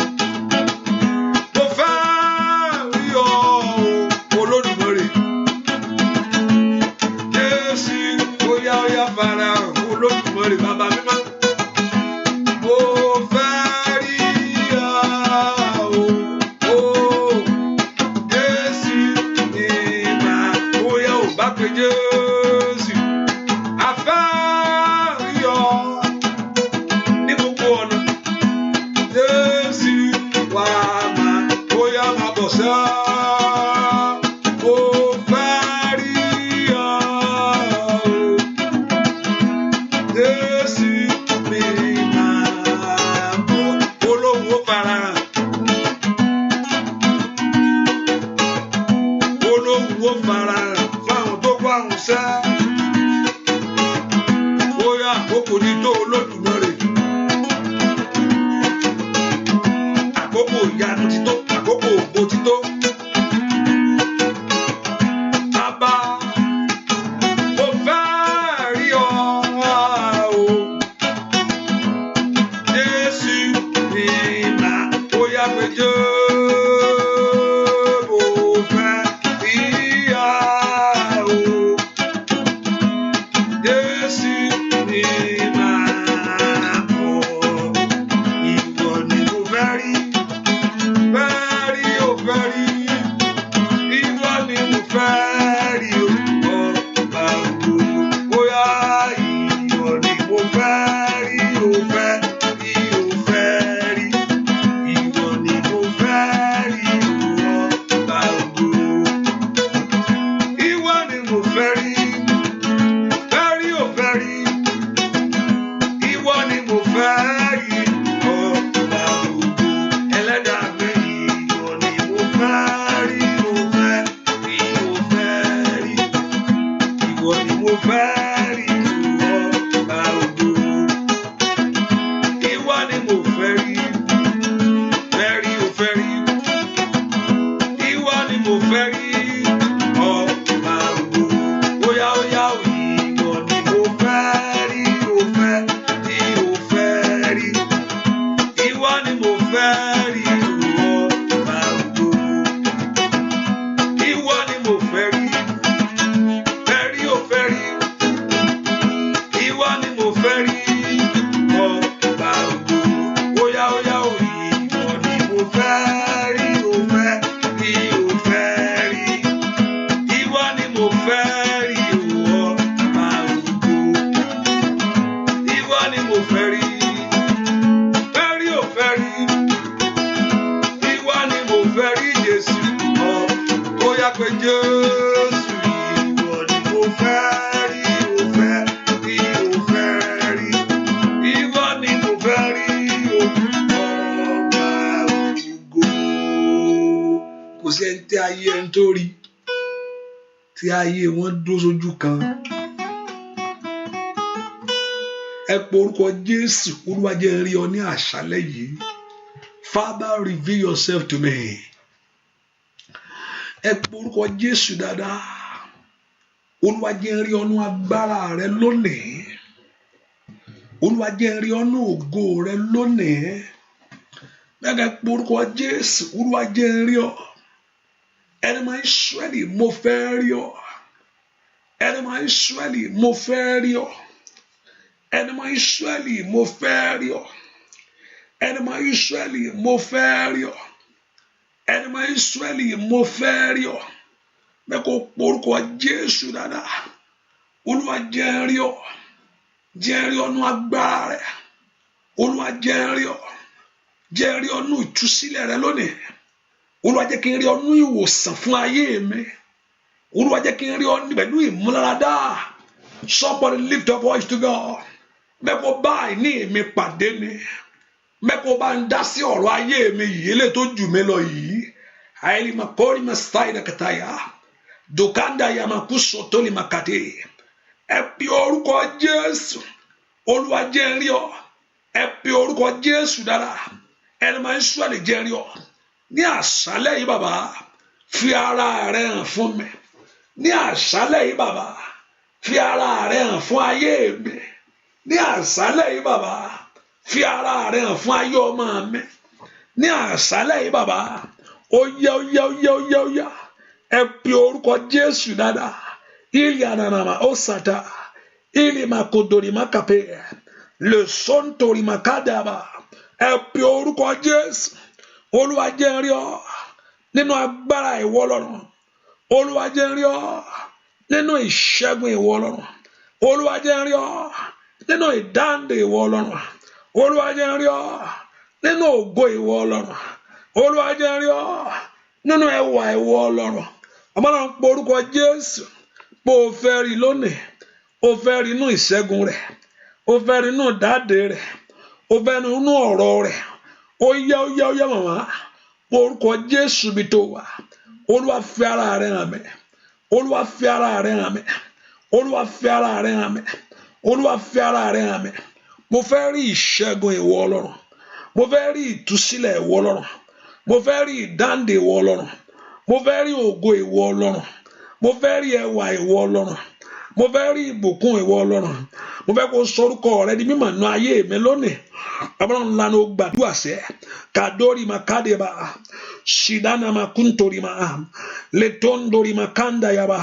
Mo fẹ́ rí ọ o. Olódùmarè. Jésù óyá óyá farahàn. Olódùmarè bàbá mímọ́. Mo fẹ́ rí ọ o. Jésù ni màá bóyá ò bá pe Jésù. A fẹ́ rí ọ ní gbogbo ọ̀nà. Jésù wà máa bóyá máa bọ̀ sá. Mo fẹ́ rí ọ o. Jésù ni màá mọ̀. Olóhùn ó farahàn. Olóhùn ó farahàn fáwọn tó wá òun sẹ́. Bóyá àkókò ní tó Olódùmarè. Àkókò ìyanu ti tó. Àkókò ògo ti tó. Bàbá, mo fẹ́ rí ọ o. Jésù ni màá bóyá pé Jésù. Mo fẹ́ rí ọ o. Jésù ni màá mọ̀. Ìwọ ni mo fẹ́ rí. Fẹ́ rí o, fẹ́ rí. Ìwọ ni mo fẹ́ rí o. Ọba ògo. Bóyá ìwọ ni mo fẹ́ rí o. Fẹ́ rí o, fẹ́ rí. Ìwọ ni mo fẹ́ rí o. Ọba ògo. Ìwọ ni mo fẹ́ rí. Fẹ́ rí o, fẹ́ rí. Ìwọ ni mo fẹ́ rí. Ọba ògo. Ẹlẹ́dàá mi, ìwọ ni mo fẹ́ rí o. Fẹ́ rí o, fẹ́ rí. Ìwọ ni mo fẹ́ rí o. Ọba ògo. Ìwọ ni mo fẹ́ rí. Fẹ́ rí o, fẹ́ rí. Ìwọ ni mo fẹ́ rí. Ọba ògo. Óyá óyá o. Ìwọ ni mo fẹ́ rí o. Fẹ́ rí o, fẹ́ rí. Ìwọ ni mo fẹ́ rí o. Ọba ògo. Ìwọ ni mo fẹ́ rí. Fẹ́ rí o, fẹ́ rí. Ìwọ ni mo fẹ́ rí. Ọba ògo. Óyá óyá o. Ìwọ ni mo fẹ́ rí o. Fẹ́ rí o, fẹ́ rí. yá pé Jésù ìwọ ni mo fẹ́ rí, mo fẹ́ rí, mo fẹ́ rí. Ìwọ ni mo fẹ́ rí, ọba ògo. Kò sí ẹni tí ayé ẹni tó rí tí ayé wọn dúró sójú kan. Ẹ pe orúkọ Jésù, Olúwa jẹ́ n rí ọ ní àṣálẹ́ yìí. Father, reveal yourself to me. Ẹ pe orúkọ Jésù dáadáa. Olúwa jẹ́ n rí ọ ní agbára rẹ lónìí. Olúwa jẹ́ n rí ọ ní ògo rẹ lónìí. Ẹ pe orúkọ Jésù, Olúwa jẹ́ n rí ọ. Ẹni máa Ísírẹ́lì, mo fẹ́ rí ọ. Ẹni máa Ísírẹ́lì, mo fẹ́ rí ọ. Ẹni máa Ísírẹ́lì, mo fẹ́ rí ọ. Ẹni máa Ísírẹ́lì, mo fẹ́ rí ọ. Ẹni máa Ísírẹ́lì, mo fẹ́ rí ọ. Bẹ́ẹ̀ kó porúkọ Jésù dáadáa. Olúwa jẹ́ n rí ọ. Jẹ́ n rí ọ nú agbára rẹ. Olúwa jẹ́ n rí ọ. Jẹ́ n rí ọ nú ìtúsílẹ̀ rẹ lónìí. Olúwa jẹ́ kí n rí ọ nú ìwòsàn fún ayé mi. Olúwa jẹ́ kí n rí ọ pẹ̀lú ìmúláradá. Somebody lift your voice to God. Bẹ́ẹ̀ kó bá àìní mi pàdé ni. Bẹ́ẹ̀ kó bá ń dá sí ọ̀rọ̀ ayé mi yìí lè tó jù mí lọ yìí. Àìrí ma kórì ma sáì dàkàtàyà. Dòkàndà yà máa kú sọ̀tọ́ lè máa kàdé. Ẹ pe orúkọ Jésù. Olúwa jẹ́ n rí ọ. Ẹ pe orúkọ Jésù dára. Ẹni máa ń Ísírẹ́lì jẹ́ n rí ọ. Ní àṣálẹ́ yìí bàbá, fi ara rẹ hàn fún mi. Ní àṣálẹ́ yìí bàbá, fi ara rẹ hàn fún ayé mi. Ní àṣálẹ́ yìí bàbá, fi ara rẹ hàn fún ayé ọmọ mi. Ní àṣálẹ́ yìí bàbá, ó yá. Ẹ pe orúkọ Jésù dáadáa. Ili ananama ó sàtà. Ili makodori makape. Le sontori makadaba. Ẹ pe orúkọ Jésù. Olúwa jẹ́ n rí ọ nínú agbára ìwọ Ọlọ́run. Olúwa jẹ́ n rí ọ nínú ìṣẹ́gun ìwọ Ọlọ́run. Olúwa jẹ́ n rí ọ nínú ìdáǹdè ìwọ Ọlọ́run. Olúwa jẹ́ n rí ọ nínú ògo ìwọ Ọlọ́run. Olúwa jẹ́ n rí ọ nínú ẹwà ìwọ Ọlọ́run. Ọmọlọ́run pe orúkọ Jésù. Pé o fẹ́ rí lónìí. O fẹ́ rí inú ìṣẹ́gun rẹ̀. O fẹ́ rí inú ìdáǹdè rẹ̀. O fẹ́ rí inú ọ̀rọ̀ rẹ̀. Ó yá màmá. Pe orúkọ Jésù bí tó wà. Olúwa fi ara rẹ̀ hàn mí. Olúwa fi ara rẹ̀ hàn mí. Olúwa fi ara rẹ̀ hàn mí. Olúwa fi ara rẹ̀ hàn mí. Mo fẹ́ rí ìṣẹ́gun ìwọ Ọlọ́run. Mo fẹ́ rí ìtúsílẹ̀ ìwọ Ọlọ́run. Mo fẹ́ rí ìdáǹdè ìwọ Ọlọ́run. Mo fẹ́ rí ògo ìwọ Ọlọ́run. Mo fẹ́ rí ẹwà ìwọ Ọlọ́run. Mo fẹ́ rí ìbùkún ìwọ Ọlọ́run. Mo fẹ́ kó sọ orúkọ rẹ di mímọ̀ nínú ayé mi lónìí. Ọlọ́run lanu ó gbàdúrà sẹ́. Kadori makadeba. Shidana makuntori ma. Letondori makanda yaba.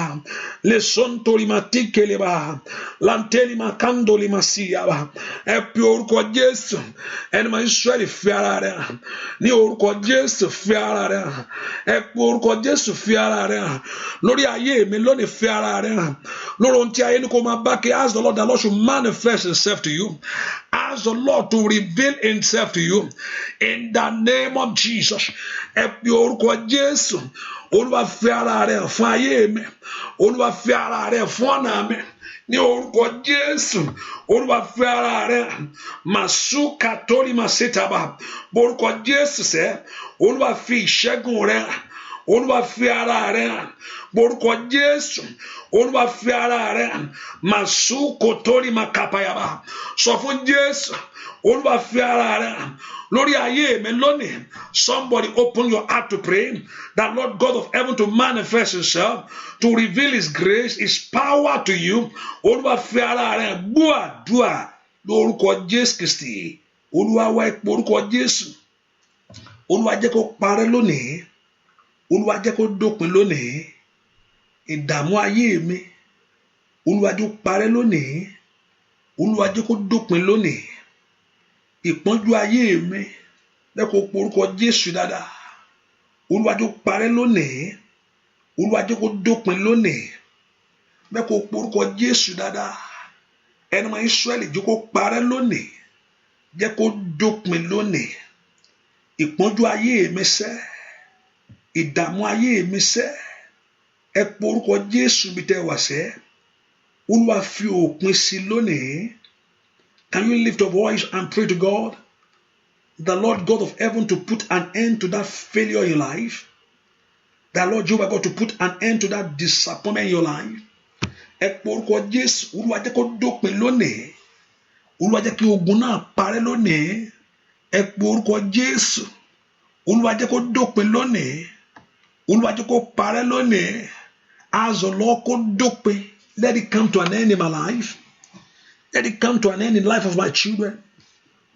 Lesontori matikeleba. Lanteli makandoli masiyaba. Ẹ pe orúkọ Jésù. Ẹni máa Ísírẹ́lì fi ara rẹ̀ hàn. Ní orúkọ Jésù fi ara rẹ̀ hàn. Ẹ pe orúkọ Jésù fi ara rẹ̀ hàn. Lórí ayé mi lónìí fi ara rẹ̀ hàn. Lórí ohun tí ayé ní kó máa bá kí ask the Lord should manifest himself to you. Ask the Lord to reveal himself to you. In the name of Jesus. Ẹ pe orúkọ Jésù. Olúwa fi ara rẹ̀ hàn fún ayé mi. Olúwa fi ara rẹ̀ hàn fún ọ̀nà mi. Ní orúkọ Jésù. Olúwa fi ara rẹ̀ hàn. Màsúkà torí màsítàbà. Orúkọ Jésù sẹ́. Olúwa fi ìṣẹ́gun rẹ̀ hàn. Olúwa fi ara rẹ̀ hàn. Orúkọ Jésù. Olúwa fi ara rẹ̀ hàn. Màsúkò torí màkàpàyàbà. Sọ fún Jésù. Olúwa fi ara rẹ̀ hàn. Lórí ayé mi lónìí. Somebody open your heart to pray that Lord God of heaven to manifest himself, to reveal his grace, his power to you. Olúwa fi ara rẹ̀ hàn. Gbọ́ àdúrà lórúkọ Jésù Kristi. Olúwa wá ipò orúkọ Jésù. Olúwa jẹ́ kó parẹ́ lónìí. Olúwa jẹ́ kó dópin lónìí. Ìdààmú ayé mi. Olúwa jẹ́ kó parẹ́ lónìí. Olúwa jẹ́ kó dópin lónìí. Ìpọ́njú ayé mi. Jẹ́ kó porúkọ Jésù dáadáa. Olúwa jẹ́ kó parẹ́ lónìí. Olúwa jẹ́ kó dópin lónìí. Jẹ́ kó porúkọ Jésù dáadáa. Ẹni máa Ísírẹ́lì jẹ́ kó parẹ́ lónìí. Jẹ́ kó dópin lónìí. Ìpọ́njú ayé mi sẹ́. Ìdààmú ayé mi sẹ́. ẹ pe orúkọ Jésù bí tẹ́ wà sẹ́. Olúwa fi òpin sí lónìí. Can you lift your voice and pray to God, the Lord God of heaven, to put an end to that failure in life? The Lord Jehovah God to put an end to that disappointment in your life. Ẹ pe orúkọ Jésù. Olúwa jẹ́ kó dópin lónìí. Olúwa jẹ́ kí ogun náà parẹ́ lónìí. Ẹ pe orúkọ Jésù. Olúwa jẹ́ kó dópin lónìí. Olúwa jẹ́ kó parẹ́ lónìí. As the Lord kó dópin. Let it come to an end in my life. Let it come to an end in the life of my children.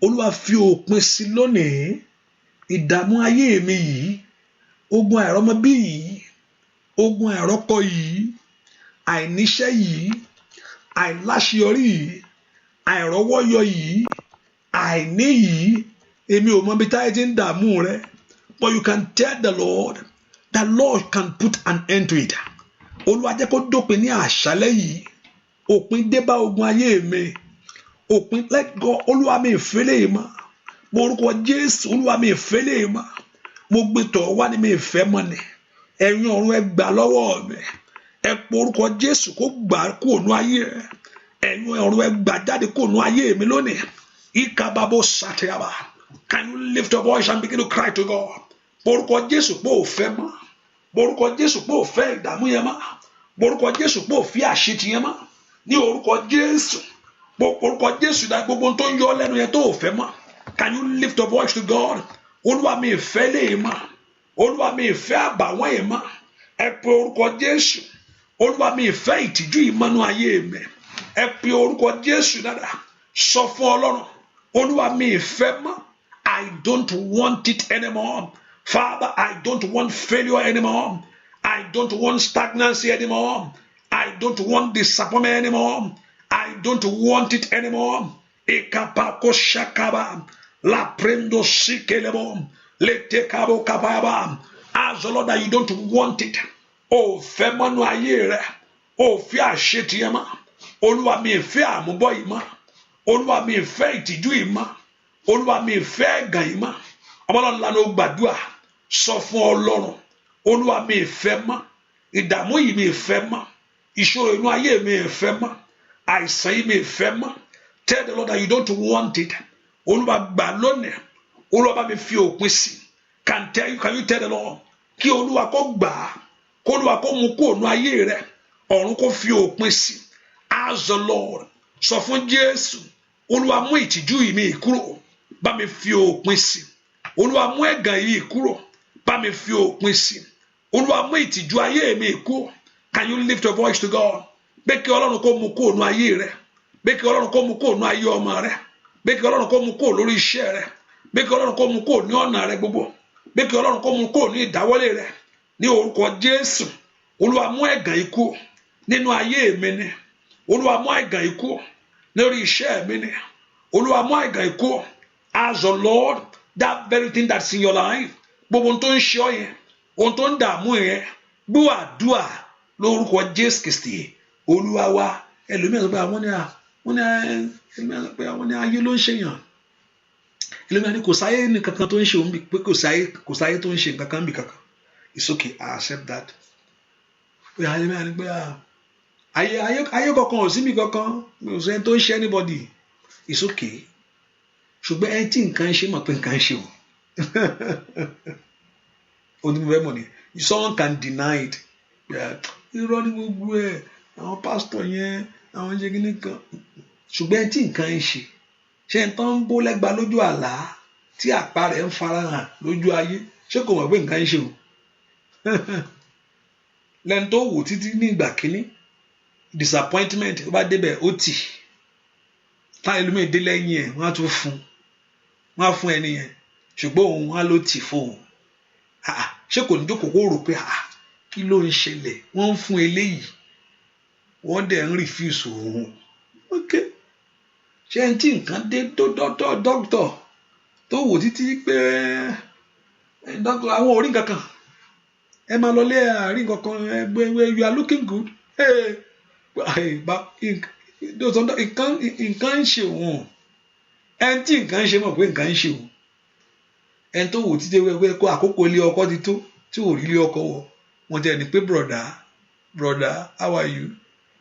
Olúwa fi òpin sí lónìí. Ìdààmú ayé mi yìí. Ogun àìrọ́mọbí yìí. Ogun àìrọ́kọ yìí. Àìníṣẹ́ yìí. Àìláṣeyọrí yìí. Àìrọ́wọ́yọ yìí. Àìní yìí. Èmi ò mọ bí táyé ti ń dààmú rẹ. But you can tell the Lord can put an end to it. Olúwa jẹ́ kó dópin ní àṣálẹ́ yìí. Òpin dé bá ogun ayé mi. Òpin, let go. Olúwa mi ìfẹ́ lè mọ́. Mo orúkọ Jésù. Olúwa mi ìfẹ́ lè mọ́. Mo gbé tọ̀ wá ní mi ìfẹ́ mọ́ ni. Ẹ̀yin ọ̀run ẹ gbà lọ́wọ́ mi. Ẹ pe orúkọ Jésù kó gbà kúrò nínú ayé rẹ. Ẹ̀yin ọ̀run ẹ gbà jáde kúrò nínú ayé mi lónìí. Ikababo satayaba. Can you lift your voice and begin to cry to God? Orúkọ Jésù pé ò fẹ́ mọ́. Orúkọ Jésù pé ò fẹ́ ìdààmú yẹn mọ́. Orúkọ Jésù pé ò fi àṣetì yẹn mọ́. Ní orúkọ Jésù. Orúkọ Jésù dá gbogbo tó ń yọ lẹ́nu yẹn tó ò fẹ́ mọ́. Can you lift your voice to God? Olúwa mi ìfẹ́ lè mọ́. Olúwa mi ìfẹ́ àbàwọ́n yẹn mọ́. Ẹ pe orúkọ Jésù. Olúwa mi ìfẹ́ ìtìjú ìmọ́nú ayé mi. Ẹ pe orúkọ Jésù dáadáa. Sọ fún Ọlọ́run. Olúwa mi ìfẹ́ mọ́. I don't want it anymore. Father, I don't want failure anymore. I don't want stagnancy anymore. I don't want disappointment anymore. I don't want it anymore. Ekapako shakaba. La prendo sikelebo. Le tekabo kapaba. As the Lord that you don't want it. Oh, femanu ayere. Oh, fi àṣetì yẹn mọ́. Olúwa mi ìfẹ́ àmúbọ̀ yìí mọ́. Olúwa mi ìfẹ́ ìtìjú yìí mọ́. Olúwa mi ìfẹ́ ẹ̀gàn yìí mọ́. Ọmọlọ́run lánàá ó gbàdúrà. Sọ fún Ọlọ́run. Olúwa mi ìfẹ́ mọ́. Ìdààmú yìí mi ìfẹ́ mọ́. Ìṣòro inú ayé mi ìfẹ́ mọ́. Àìsàn yìí mi ìfẹ́ mọ́. Tell the Lord that you don't want it. Olúwa gbà lónìí. Olúwa bá mi fi òpin sí. Can you tell the Lord? Kí Olúwa kó gbà á. Kó Olúwa kó mú kúrò nínú ayé rẹ. Ọ̀run kó fi òpin sí. Ask the Lord. Sọ fún Jésù. Olúwa mú ìtìjú yìí mi kúrò. Bá mi fi òpin sí. Olúwa mú ẹ̀gàn yìí kúrò. Bá mi fi òpin sí. Olúwa mú ìtìjú ayé mi kúrò. Can you lift your voice to God? Bẹ́ẹ̀ kí Ọlọ́run kó mú kúrò nínú ayé rẹ. Bẹ́ẹ̀ kí Ọlọ́run kó mú kúrò nínú ayé ọmọ rẹ. Bẹ́ẹ̀ kí Ọlọ́run kó mú kúrò lórí iṣẹ́ rẹ. Bẹ́ẹ̀ kí Ọlọ́run kó mú kúrò ní ọ̀nà rẹ gbogbo. Bẹ́ẹ̀ kí Ọlọ́run kó mú kúrò ní ìdáwọ́lé rẹ. Ní orúkọ Jésù. Olúwa mú ẹ̀gàn yìí kúrò nínú ayé mi ni. Olúwa mú ẹ̀gàn yìí kúrò lórí iṣẹ́ mi ni. Olúwa mú ẹ̀gàn yìí kúrò. As the Lord, that very thing that's in your life. Gbogbo ohun tó ń ṣe ọ́ yẹn. Ohun tó ń dààmú yẹn. Gbọ́ àdúrà lórúkọ Jésù Kristi. Olúwa wa. Ẹlòmíràn sọ pé àwọn ní ayé ló ń ṣèyàn. Ẹlòmíràn ní kò sáyé ní kankan tó ń ṣe òun bí pé kò sáyé tó ń ṣe kankan bí kankan. It's okay, I accept that. Ẹlòmíràn ní pé ayé kankan ò sí mi kankan. Mi ò sọ ẹni tó ń ṣe anybody. It's okay. Ṣùgbọ́n ẹni tí nǹkan ṣe mọ̀ pé nǹkan ṣe o. Onímọ̀ ni someone can deny it. Irọ́ ní gbogbo ẹ̀ àwọn pásítọ̀ yẹn àwọn jẹ́ kí nìkan. Ṣùgbọ́n ẹni tí nǹkan ń ṣe ń tán ń bó lẹ́gba lójú àlá tí àpá rẹ̀ ń farahàn lójú ayé ṣé kò mọ̀ pé nǹkan ń ṣe o. Lẹ́ni tó wò títí ní ìgbà kínní disappointment ó bá débẹ̀ ó tì. Táyé lómi dé lẹ́yìn ẹ̀ wọ́n á tún fún ẹni yẹn ṣùgbọ́n òun á ló tì fóun. Ṣé kò ní jókòó kó rò pé kí ló ń ṣẹlẹ̀ wọ́n ń fún eléyìí wọ́n dẹ̀ ń refuse òun. Okay. Ṣé ẹni tí nǹkan dé dókítọ̀ tó wò títí pé dókítọ̀ àwọn ò rí nǹkan kan ẹ máa lọ lé àárín nǹkan kan ẹgbẹ́ you are looking good. Nǹkan ń ṣe òun ẹni tí nǹkan ń ṣe mọ̀ pé nǹkan ń ṣe òun ẹni tó wò títí wẹ́wẹ́ kó àkókò ilé ọkọ ti tó tí ò rí ilé ọkọ wọ wọn tẹ̀ ní pé bùrọ̀dá brother how are you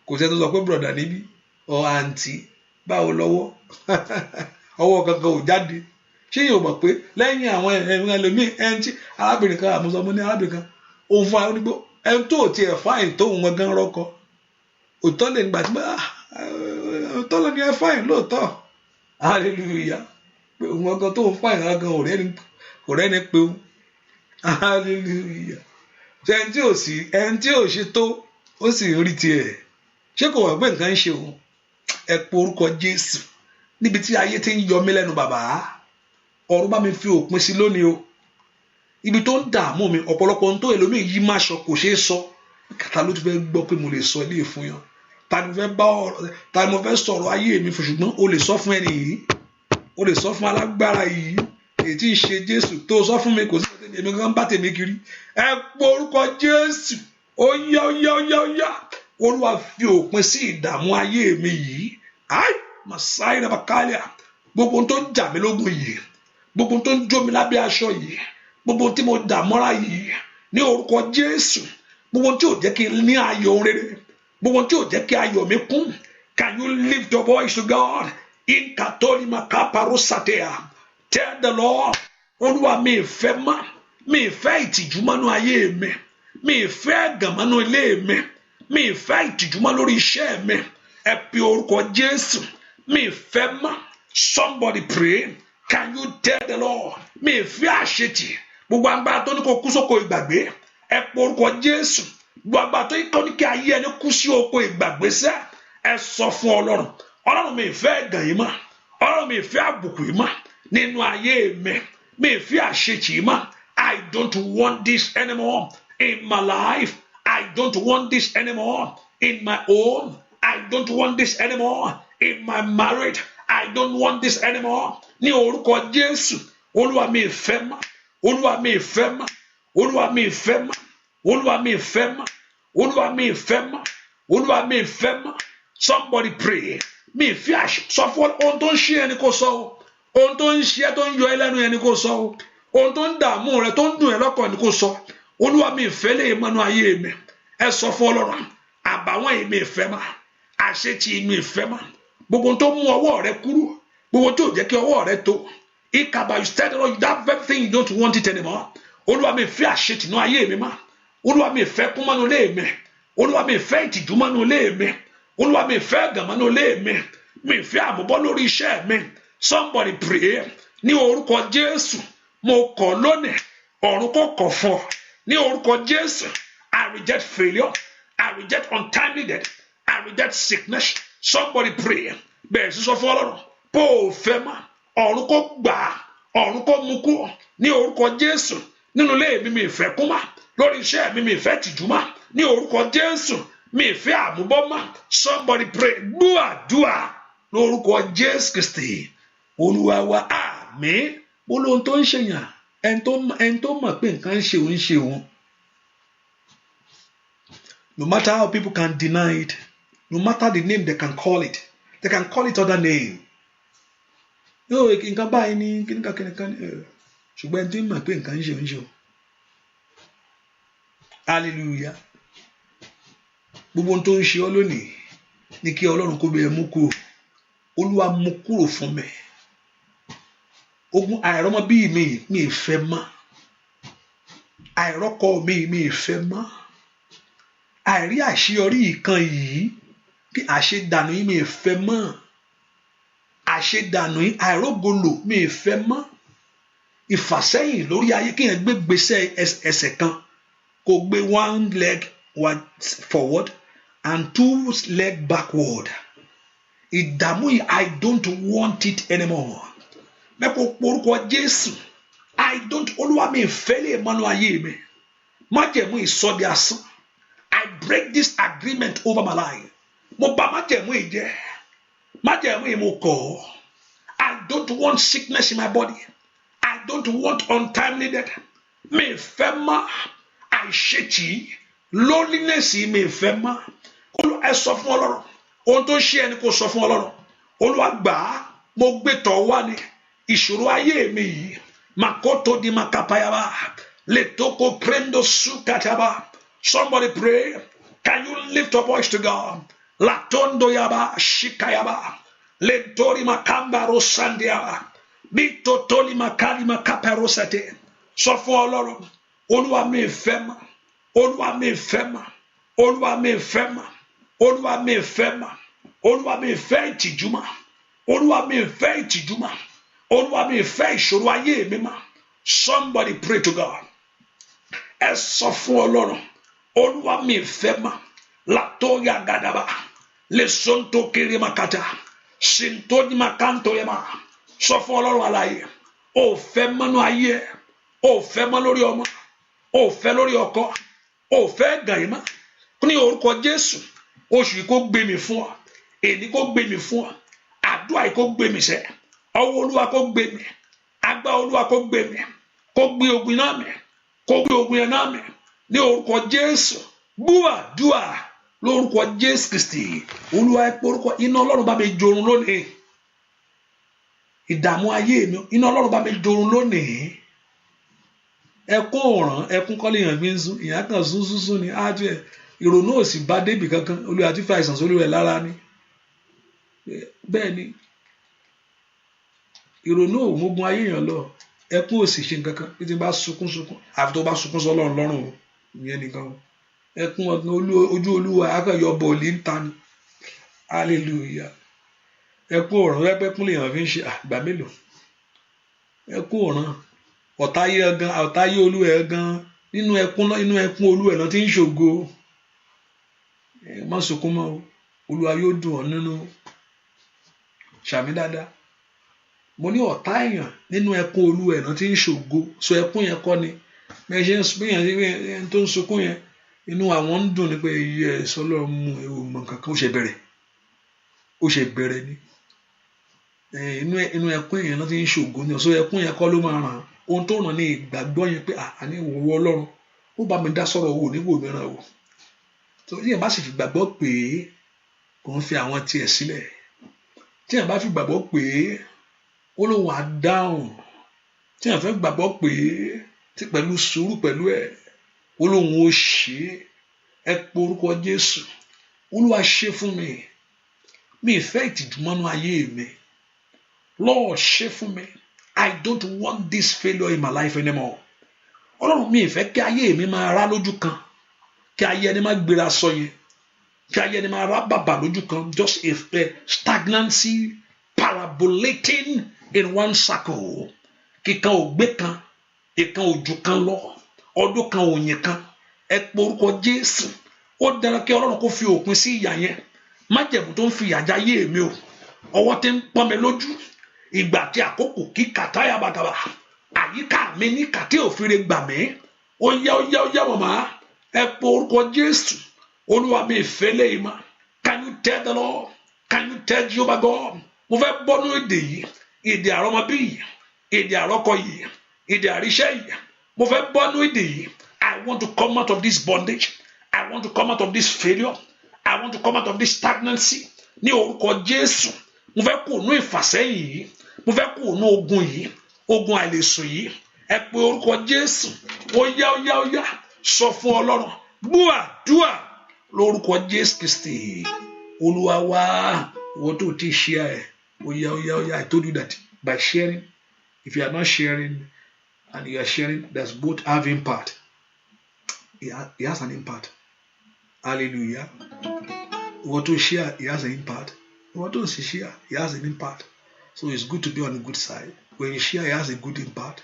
kò sẹ́ tó sọ pé brother níbí or aunty báwo lọ́wọ́ ọwọ́ kankan ò jáde ṣé yóò mọ̀ pé lẹ́yìn àwọn ẹlòmíì ẹni tí arábìnrin kan àmúṣọmọ ní arábìnrin kan òun fún àwọn onígbò ẹni tó tiẹ̀ fáìn tóun gangan rọ́kọ òótọ́ lè gbà tí òótọ́ lè ní ẹ fáìn lóòótọ́ hallelujah pé òun gangan tóun fáìn gangan kò rẹ́ni pé òun hallelujah ṣe ẹni tí ò ṣe tó ó sì ń rí tiẹ̀ ṣé kò wọ́n pé nǹkan ń ṣe òun ẹ pe orúkọ Jésù níbi tí ayé ti ń yọ mí lẹ́nu bàbá ọ̀run bá mi fi òpin sí lónìí o ibi tó ń dààmú mi ọ̀pọ̀lọpọ̀ ohun tó èlòmíì yí má sọ kò ṣeé sọ kàtà ló ti fẹ́ gbọ́ pé mo lè sọ ilé fún yàn ta ni mo fẹ́ sọ̀rọ̀ ayé mi fún ṣùgbọ́n o lè sọ fún ẹni yìí o lè sọ fún alágbára yìí èyí tí ń ṣe Jésù tó sọ fún mi kò sí èmi kan bá tèmi kiri ẹ pe orúkọ Jésù ó yá Olúwa fi òpin sí ìdààmú ayé mi yìí Màsáì Nàbàkálíà gbogbo tó ń jà mí lógun yìí gbogbo tó ń jó mi lábẹ́ aṣọ yìí gbogbo tí mo dà mọ́ra yìí ní orúkọ Jésù gbogbo tí ò jẹ́ kí n ní ayọ̀ rere gbogbo tí ò jẹ́ kí ayọ̀ mi kún can you lift your voice to God in katoli makaparosatea tell the Lord Olúwa mi ìfẹ́ mọ́ mi ìfẹ́ ìtìjú mọ́nú ayé mi ìfẹ́ ẹ̀gàn mọ́nú ilé mi ìfẹ́ ìtìjú mọ́ lórí iṣẹ́ mi ẹ pe orúkọ Jésù mi ìfẹ́ mọ́ somebody pray can you tell the Lord mi ìfẹ́ àṣetì gbogbo agbára tó ní kó kú sóko ìgbàgbé ẹ pe orúkọ Jésù gbogbo agbára tó ní kí ayé ẹni kú sí oko ìgbàgbé sẹ́ ẹ sọ fún Ọlọ́run mi ìfẹ́ ẹ̀gàn yìí mọ́ Ọlọ́run mi ìfẹ́ àbùkù yìí mọ́ nínú ayé mi ìfẹ́ àṣetì yìí mọ́ I don't want this anymore in my life I don't want this anymore in my home I don't want this anymore in my marriage I don't want this anymore ní orúkọ Jésù Olúwa mi ìfẹ́ mọ́ Olúwa mi ìfẹ́ mọ́ Olúwa mi ìfẹ́ mọ́ Olúwa mi ìfẹ́ mọ́ Olúwa mi ìfẹ́ mọ́ Olúwa mi ìfẹ́ mọ́ somebody pray mi ìfẹ́ sọ fún ohun tó ń ṣe ẹni kó sọ ohun tó ń ṣe tó ń yọ ẹlẹ́nu ẹni kó sọ ohun tó ń dààmú rẹ tó ń dùn ẹ lọ́kàn ẹni kó sọ Olúwa mi ìfẹ́ lè mọ́nú ayé mi ẹ sọ fún Ọlọ́run àbàwọ́n yìí mi ìfẹ́ mọ́ àṣetì mi ìfẹ́ mọ́ gbogbo tó mú ọwọ́ rẹ kúrò gbogbo tó jẹ́ kí ọwọ́ rẹ tó ìkàbà you said that very thing you don't want it anymore Olúwa mi ìfẹ́ àṣetì nínú ayé mi mọ́ Olúwa mi ìfẹ́ kún mọ́nú ilé mi Olúwa mi ìfẹ́ ìtìjú mọ́nú ilé mi Olúwa mi ìfẹ́ ẹ̀gàn mọ́nú ilé mi ìfẹ́ àmúbọ́ lórí iṣẹ́ mi somebody pray ní orúkọ Jésù mo kọ̀ lónìí ọ̀run kò kọ̀ fún ọ ní orúkọ Jésù I reject failure I reject untimely death I reject sickness somebody pray bẹ́ẹ̀ sísọ fún Ọlọ́run bó o fẹ́ mọ́ ọ̀run kò gbà ọ̀run kò mú kú ní orúkọ Jésù nínú ilé mi ìfẹ́ kún mà lórí iṣẹ́ mi ìfẹ́ tìjú mà ní orúkọ Jésù mi ìfẹ́ àmúbọ́ mà somebody pray gbúàdúà lórúkọ Jésù Kristi Olúwa wa àmín olóhun tó ń ṣèyàn ẹni tó mọ̀ pé nǹkan ń ṣe òun no matter how people can deny it no matter the name they can call it other name yóò nǹkan báyìí ní kíníkan ṣùgbọ́n ẹni tó mọ̀ pé nǹkan ń ṣe òun hallelujah gbogbo ohun tó ń ṣe ọ́ lónìí ní kí Ọlọ́run kó bẹ̀rẹ̀ mú kúrò Olúwa mú kúrò fún mi ogun àìrọ́mọ bí mi ìfẹ́ mọ́ àìrọ́kọ mi ìfẹ́ mọ́ àìrí àṣeyọrí ìkan yìí kí àṣedànù yìí mi ìfẹ́ mọ́ àṣedànù yìí àìrógolo mi ìfẹ́ mọ́ ìfàsẹ́yìn lórí ayé kí èèyàn gbé gbèsè ẹsẹ̀ kan kó gbé one leg forward and two leg backward ìdààmú yìí I don't want it anymore mẹ́kọ̀ọ́ porúkọ Jésù I don't Olúwa mi ìfẹ́ lè mọ́nú ayé mi májẹ̀mú ìsọdí asán I break this agreement over my life mo bà májẹ̀mú yìí jẹ́ májẹ̀mú yìí mo kọ̀ I don't want sickness in my body I don't want untimely death mi ìfẹ́ mọ́ àìṣètì loneliness mi ìfẹ́ mọ́ ẹ sọ fún Ọlọ́run ohun tó ṣe ẹni kò sọ fún Ọlọ́run Olúwa gbà á mo gbé tọ̀ wá ní ìṣòro ayé mi yìí makoto di makapayaba letoko prendo sukataba somebody pray Can you lift your voice to God? Latondo yaba shikayaba. Lentori makamba rosandiaba. Bitotoli makali makaperosate. Sọ fún Ọlọ́run, Olúwa mi fẹ́ mọ́, Olúwa mi fẹ́ mọ́, Olúwa mi fẹ́ mọ́, Olúwa mi fẹ́ mọ́, Olúwa mi fẹ́ ìtìjú mọ́, Olúwa mi fẹ́ ìtìjú mọ́, Olúwa mi fẹ́ ìṣòro ayé mi mọ́. Somebody pray to God. Ẹ sọ fún Ọlọ́run, Olúwa mi fẹ́ mọ́, Latoya gadaba, lesonto kiri makata, sintoni makanto yema. Sọ fún Ọlọ́run alààyè, ó fẹ́ mọ́nú ayé, ó fẹ́ mọ́ lórí ọmọ, ó fẹ́ lórí ọkọ, ó fẹ́ gàyè mọ́. Ní orúkọ Jésù, oṣù yìí kó gbé mi fún ọ, èní kó gbé mi fún ọ, àdúrà yìí kó gbé mi sẹ́, ọwọ́ Olúwa kó gbé mi, agbá Olúwa kó gbé mi, kó gbé ogun náà mi, kó gbé ogun yẹn náà mi. Ní orúkọ Jésù, gbúà dúà lórúkọ Jésù Kristi. Olúwa ẹ pé orúkọ iná Ọlọ́run bá mi jorun lónìí. Ìdààmú ayé mi, iná Ọlọ́run bá mi jorun lónìí. Ẹkún ọ̀ràn, ẹkún kọ́lé yàn gbé ń sún, ìyá kan sún ni, á jẹ́ ìrònú ò sì bá débì kankan, Olúwa ti fi àìsàn sórí rẹ̀ lára ni. Bẹ́ẹ̀ ni, ìrònú ò mógun ayé yàn lọ, ẹkún ò sì ṣe nǹkan kan, bí ti bá sunkún, àfi tó bá sunkún sọ Ọlọ́run lọ́rùn o, ìyẹn nìkan o. Ẹkún ojú Olúwa akẹ́yọ̀ bọ̀ọ̀lì ń ta ni, hallelujah. Ẹkún ọ̀ràn rẹ́pẹ́kún lè yàn fi ń ṣe àgbà mélòó. Ẹkún ọ̀ràn ọ̀táyé Olúwa ẹ̀ gan inú ẹkún Olúwa ẹ̀ náà ti ń ṣògo. Má sunkún mọ́ o, Olúwa yóò dùn ọ́ nínú. Ṣàmì dáadáa. Mo ní ọ̀tá èèyàn nínú ẹkún Olúwa ẹ̀ náà ti ń ṣògo. So ẹkún yẹn kọ́ ni bẹ́ẹ̀ tó ń sunkún yẹn, inú àwọn ń dùn ní pé iye ẹ̀sọ́ lọ́ọ́ mú ewu mọ̀ kankan, ó ṣe bẹ̀rẹ̀ ni. Inú ẹkún yẹn náà ti ń ṣògo ni. So ẹkún yẹn kọ́ ló máa ràn. Ohun tó ràn ní ìgbàgbọ́ yẹn pé àní ìwọ Ọlọ́run ó bá mi dá sọ̀rọ̀ owó níwò mìíràn o. tó yẹn bá sì fi gbàgbọ́ pé kò ń fi àwọn tiẹ̀ sílẹ̀, tí yẹn bá fi gbàgbọ́ pé ó lóun á dáhùn, tí yẹn fẹ́ gbàgbọ́ pé tí pẹ̀lú sùúrù pẹ̀lú ẹ̀ ó lóun ó ṣe é pe orúkọ Jésù. Olúwa ṣe fún mi ìfẹ́ ìtìjú mọ́nú ayé mi. Lord ṣe fún mi. I don't want this failure in my life anymore. Ọlọ́run mi ìfẹ́ kí ayé mi máa rá lójú kan, kí ayé ẹni máa gbéra sọ yẹn, kí ayé ẹni máa rá bàbà lójú kan, just a stagnancy parabolating in one circle. Kíkan ò gbé kan, ìkan ò ju kan lọ, ọdún kan ò yìn kan. Ẹ pe orúkọ Jésù. Ó dára kí Ọlọ́run kó fi òpin sí ìyà yẹn. Májẹ̀mú tó ń fi ìyà jẹ ayé mi o, ọwọ́ tí ń pọ́n mi lójú, ìgbà tí àkókò kí kàtáyà bàtàbà àyíká mi ní kàtí òfin gbà mí. Ó yá màmá, ẹ pe orúkọ Jésù. Olúwa mi ìfẹ́ lẹ́yìn ma. Can you tell the Lord? Can you tell Jehovah God? Mo fẹ́ bọ́nú èdè yìí, èdè àrọ́mọbí yìí, èdè àrọ́kọ yìí, èdè àríṣẹ́ yìí. Mo fẹ́ bọ́nú èdè yìí. I want to come out of this bondage. I want to come out of this failure. I want to come out of this stagnancy. Ní orúkọ Jésù. Mo fẹ́ kú ònú ìfàsẹ́yìn yìí. Mo fẹ́ kú ònú ogun yìí, ogun àìlèsùn yìí. Ẹ pe orúkọ Jésù. Ó yá. Sọ fún Ọlọ́run. Gbọ́ àdúrà lórúkọ Jésù Kristi. Olúwa wá, ìwọ tó ti share ẹ̀. Ó yá. I told you that by sharing, if you are not sharing and you are sharing, that's both have impact. It has an impact. Hallelujah. Ìwọ tó share, it has an impact. Ìwọ tó sì share, it has an impact. So it's good to be on the good side. When you share, it has a good impact.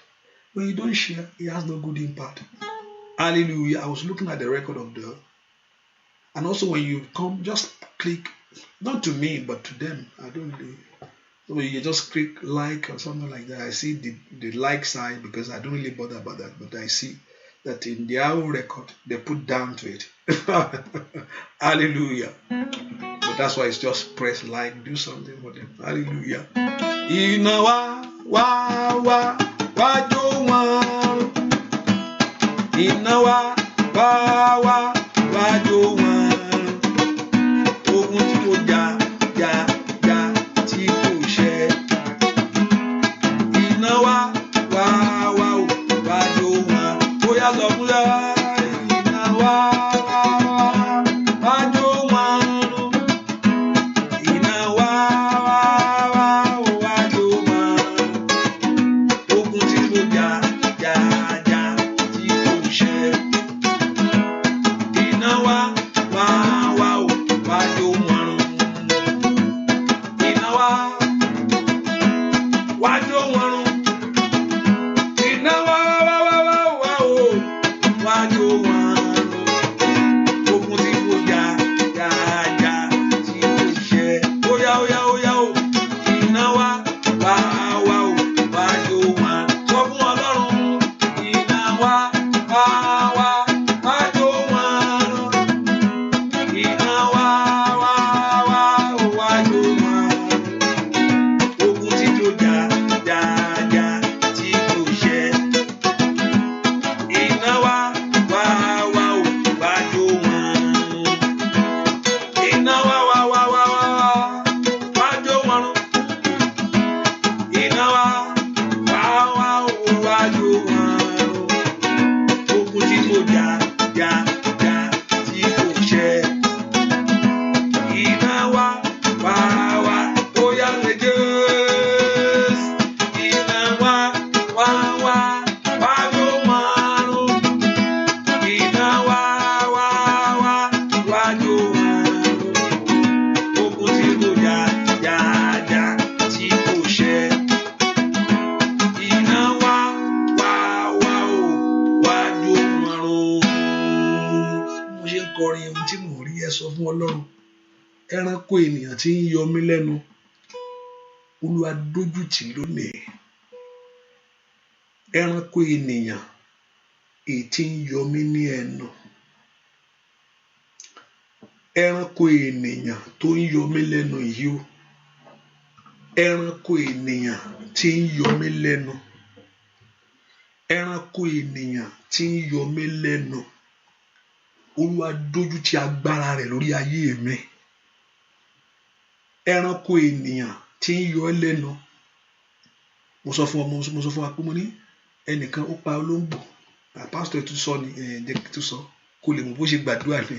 When you don't share, it has no good impact. Hallelujah. I was looking at the record of the, and also when you come, just click, not to me, but to them. I don't really, so you just click like or something like that. I see the like side because I don't really bother about that, but I see that in their own record, they put down to it. Hallelujah. But that's why it's just press like, do something for them. Hallelujah. Inawa, wa, jo wan. Inawa, wa, jo wan. Ogun tí mo ja, tí kò ṣẹ. Inawa, wa, jo wan. Ó yá sọ fún ya. Inawa, iná wá wá wá o wá jó wọn run. Iná wá wá jó wọn run. Iná wá wá wá wá wá o wá jó wọn run. Ogun tí kò jà jà jà tí kò ṣẹ. Óyá óyá óyá o. Iná wá wá wá o wá jó wọn. Sọ fún Ọlọ́run. Iná wá wá wá wá jó wọn run. Iná wá wá wá o wá jó wọn run. Ogun tí kò jà jà jà tí kò ṣẹ. Iná wá wá wá o wá jó wọn run. Iná wá wá wá wá wá wá jó wọn run. Iná wá wá wá o wá jó wọn run. Ogun tí kò jà jà jà tí kò ṣẹ. Iná wá wá wá ó yá lè Jésù. Iná wá wá wá wá jó wọn run. Iná wá wá wá wá jó wọn run. Ogun tí kò jà jà jà tí kò ṣẹ. Iná wá wá wá o wá jó wọn run. Mo ṣe ń kọrin ohun tí mò ń rí ẹ sọ fún Ọlọ́run. Ẹranko ènìyàn tí ń yọ mí lẹ́nu, Olúwa dójútì lónìí. Ẹranko ènìyàn èyí tí ń yọ mí ní ẹnu. Ẹranko ènìyàn tó ń yọ mí lẹ́nu yìí o. Ẹranko ènìyàn tí ń yọ mí lẹ́nu. Ẹranko ènìyàn tí ń yọ mí lẹ́nu. Olúwa dójútì agbára rẹ̀ lórí ayé mi. Ẹranko ènìyàn tí ń yọ ẹ́ lẹ́nu. Mo sọ fún wa pé mo ní ẹnìkan ó pa olóńgbò. Pásítọ̀ tún sọ ni jẹ́ kí tún sọ kó lè mọ̀ bó ṣe gbàdúrà ni.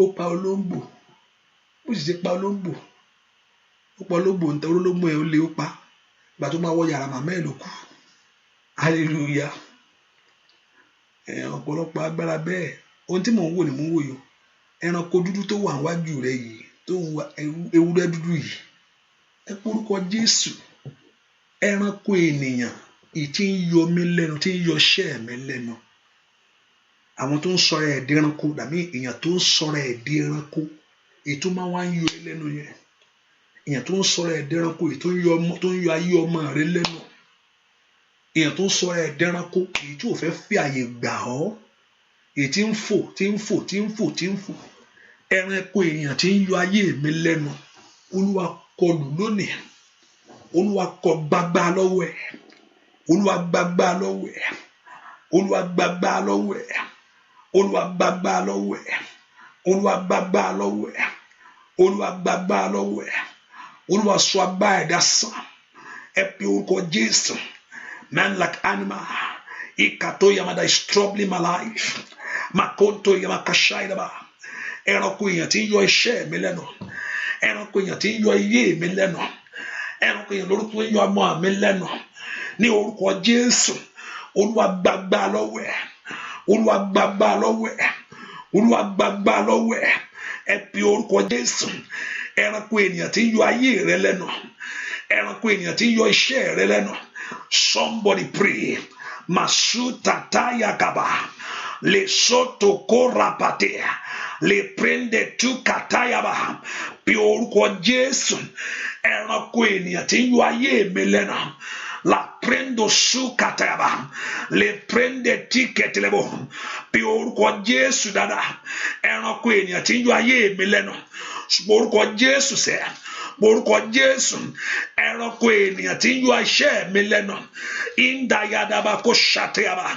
Ó pa olóńgbò. Bó sì ṣe pa olóńgbò. Ó pa olóńgbò ń tẹ olóńgbò yẹn ó lé ó pa. Ìgbà tó máa wọ yàrá màmá ẹ̀ ló kú. Hallelujah. Ọ̀pọ̀lọpọ̀ agbára bẹ́ẹ̀. Ohun tí mò ń wò ni mò ń wò yìí. Ẹranko dúdú tó wà níwájú rẹ yìí, tó ń wá ewúrẹ́ dúdú yìí. Ẹ porúkọ Jésù. Ẹranko ènìyàn èyí tí ń yọ mí lẹ́nu, tí ń yọ iṣẹ́ mi lẹ́nu. Àwọn tó ń sọ̀rọ̀ ẹ̀ di ẹranko, dàbí èèyàn tó ń sọ̀rọ̀ ẹ̀ di ẹranko, èyí tó máa wá ń yọ ẹ́ lẹ́nu yẹn. Èèyàn tó ń sọ̀rọ̀ ẹ̀ di ẹranko, èyí tó ń yọ ayé ọmọ rẹ lẹ́nu. Èèyàn tó ń sọ̀rọ̀ ẹ̀ di ẹranko, èyí tí ò fẹ́ fi àyè gbà ọ́. Èyí tí ń fò, tí ń fò, tí ń fò, tí ń fò. Ẹranko èèyàn tí ń yọ ayé mi lẹ́nu. Olúwa kọlù lónìí. Olúwa kọ gbàgbà lọ́wọ́ ẹ̀. Olúwa gbàgbà lọ́wọ́ ẹ̀. Olúwa gbàgbà lọ́wọ́ ẹ̀. Olúwa gbàgbà lọ́wọ́ ẹ̀. Olúwa gbàgbà lọ́wọ́ ẹ̀. Olúwa gbàgbà lọ́wọ́ ẹ̀. Olúwa sọ agbára ẹ̀dá sàn. Ẹ pe orúkọ Jésù. Man like animal. Ikato yamada is troubling my life. Makonto yamakashaidaba. Ẹranko èèyàn tí ń yọ iṣẹ́ mi lẹ́nu. Ẹranko èèyàn tí ń yọ ayé mi lẹ́nu. Ẹranko èèyàn lórúkọ ń yọ ọmọ mi lẹ́nu. Ní orúkọ Jésù. Olúwa gbàgbà lọ́wọ́ ẹ̀. Olúwa gbàgbà lọ́wọ́ ẹ̀. Olúwa gbàgbà lọ́wọ́ ẹ̀. Ẹ pe orúkọ Jésù. Ẹranko ènìyàn tí ń yọ ayé rẹ lẹ́nu. Ẹranko ènìyàn tí ń yọ iṣẹ́ rẹ lẹ́nu. Somebody pray. Masutata yakaba. Le soto korapate. Le prende tu katayaba. Pe orúkọ Jésù. Ẹranko ènìyàn tí ń yọ ayé mi lẹ́nu. La prendo su katayaba. Le prende ticket lebo. Pe orúkọ Jésù dada. Ẹranko ènìyàn tí ń yọ ayé mi lẹ́nu. Orúkọ Jésù sẹ́. Orúkọ Jésù. Ẹranko ènìyàn tí ń yọ iṣẹ́ mi lẹ́nu. Indayadaba ko shatayaba.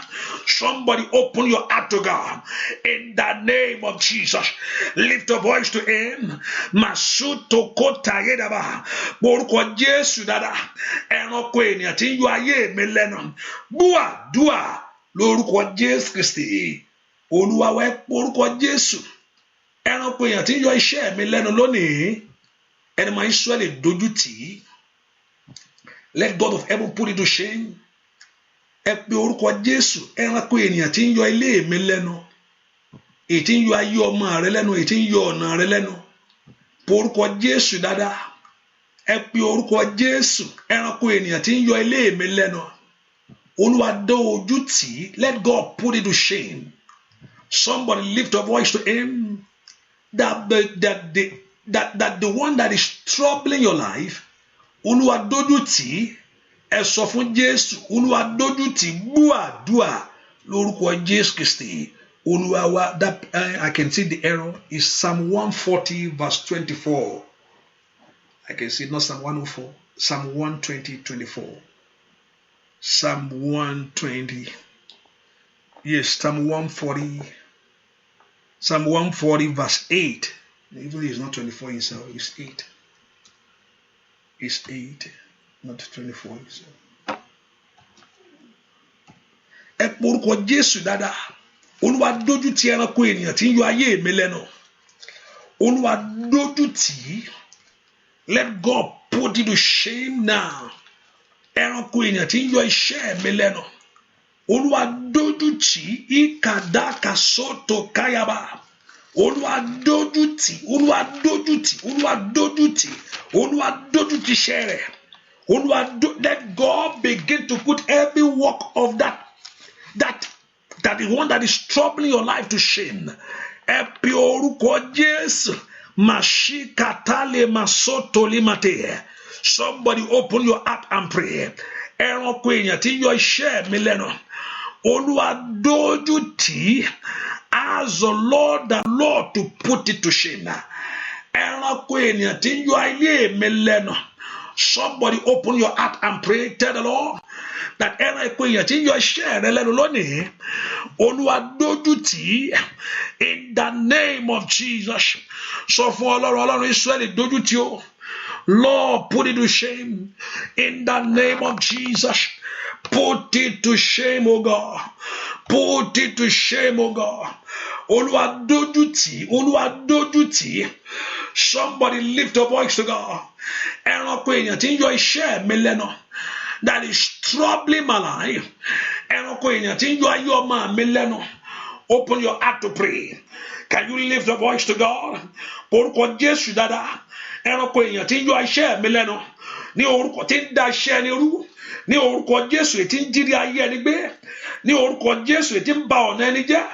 Somebody open your heart to God. In the name of Jesus. Lift your voice to him. Masuto kotayedaba. Orúkọ Jésù dada. Ẹranko ènìyàn tí ń yọ ayé mi lẹ́nu. Búà dúà lórúkọ Jésù Kristi. Olúwa wá orúkọ Jésù. Ẹranko ènìyàn tí ń yọ iṣẹ́ mi lẹ́nu lónìí. Ẹni máa Ísírẹ́lì dojú tì í. Let God of heaven put it to shame. Ẹ pe orúkọ Jésù. Ẹranko ènìyàn tí ń yọ ilé mi lẹ́nu. èyí tí ń yọ ayé ọmọ rẹ lẹ́nu, èyí tí ń yọ ọ̀nà rẹ lẹ́nu, pe orúkọ Jésù dáadáa. Ẹ pe orúkọ Jésù. Ẹranko ènìyàn tí ń yọ ilé mi lẹ́nu, Olúwa dá ojú tì í. Let God put it to shame. Somebody lift a voice to him. That the one that is troubling your life, Olúwa dójú tì í. Ẹ sọ fún Jésù, Olúwa dójú tì í. Gbọ́ àdúà lórúkọ Jésù Kristi Olúwa wa. That I can see the error is Psalm 140 verse 24. I can see not Psalm 104, Psalm 120, 24. Psalm 120. Yes, Psalm 140. Psalm 140 verse 8. Even though it's not 24 itself, it's 8. It's 8, not 24 itself. Ẹ porúkọ Jésù dáadáa. Olúwa dójú tì ẹranko ènìyàn tí ń yọ ayé mi lẹ́nu. Olúwa dójú tì í. Let God put it to shame now. Ẹranko ènìyàn tí ń yọ iṣẹ́ mi lẹ́nu. Olúwa dójú tì í. Ìkàdáka sọ́tò káyàbá. Olúwa dójú tì. Olúwa dójú tì. Olúwa dójú tì. Olúwa dójú tì iṣẹ́ rẹ̀. Olúwa let God begin to put every work of that is one that is troubling your life to shame. Ẹ pe orúkọ Jésù. Mashikatale masotoli mate. Somebody open your heart and pray. Ẹranko èèyàn tí yọ iṣẹ́ mi lẹ́nu. Olúwa dójú tì í. Ask the Lord to put it to shame. Ẹranko èèyàn tí yọ ayé mi lẹ́nu. Somebody open your heart and pray. Tell the Lord that ẹranko èèyàn tí yọ iṣẹ́ rẹ lẹ́nu lónìí. Olúwa dójú tì í. In the name of Jesus. Sọ fún Ọlọ́run Ísírẹ́lì dójú tì ó. Lord, put it to shame. In the name of Jesus. Put it to shame, O God. Put it to shame, O God. Olúwa dójú tì í. Olúwa dójú tì í. Somebody lift your voice to God. Ẹranko èèyàn tí ń yọ iṣẹ́ mi lẹ́nu. That is troubling my life. Ẹranko èèyàn tí ń yọ ayé ọmọ mi lẹ́nu. Open your heart to pray. Can you lift your voice to God? Orúkọ Jésù dáadáa. Ẹranko èèyàn tí ń yọ iṣẹ́ mi lẹ́nu. Ní orúkọ tí ń da iṣẹ́ ẹni rú. Ní orúkọ Jésù tí ń jírí ayé ẹni gbé. Ní orúkọ Jésù tí ń ba ọ̀nà ẹni jẹ́.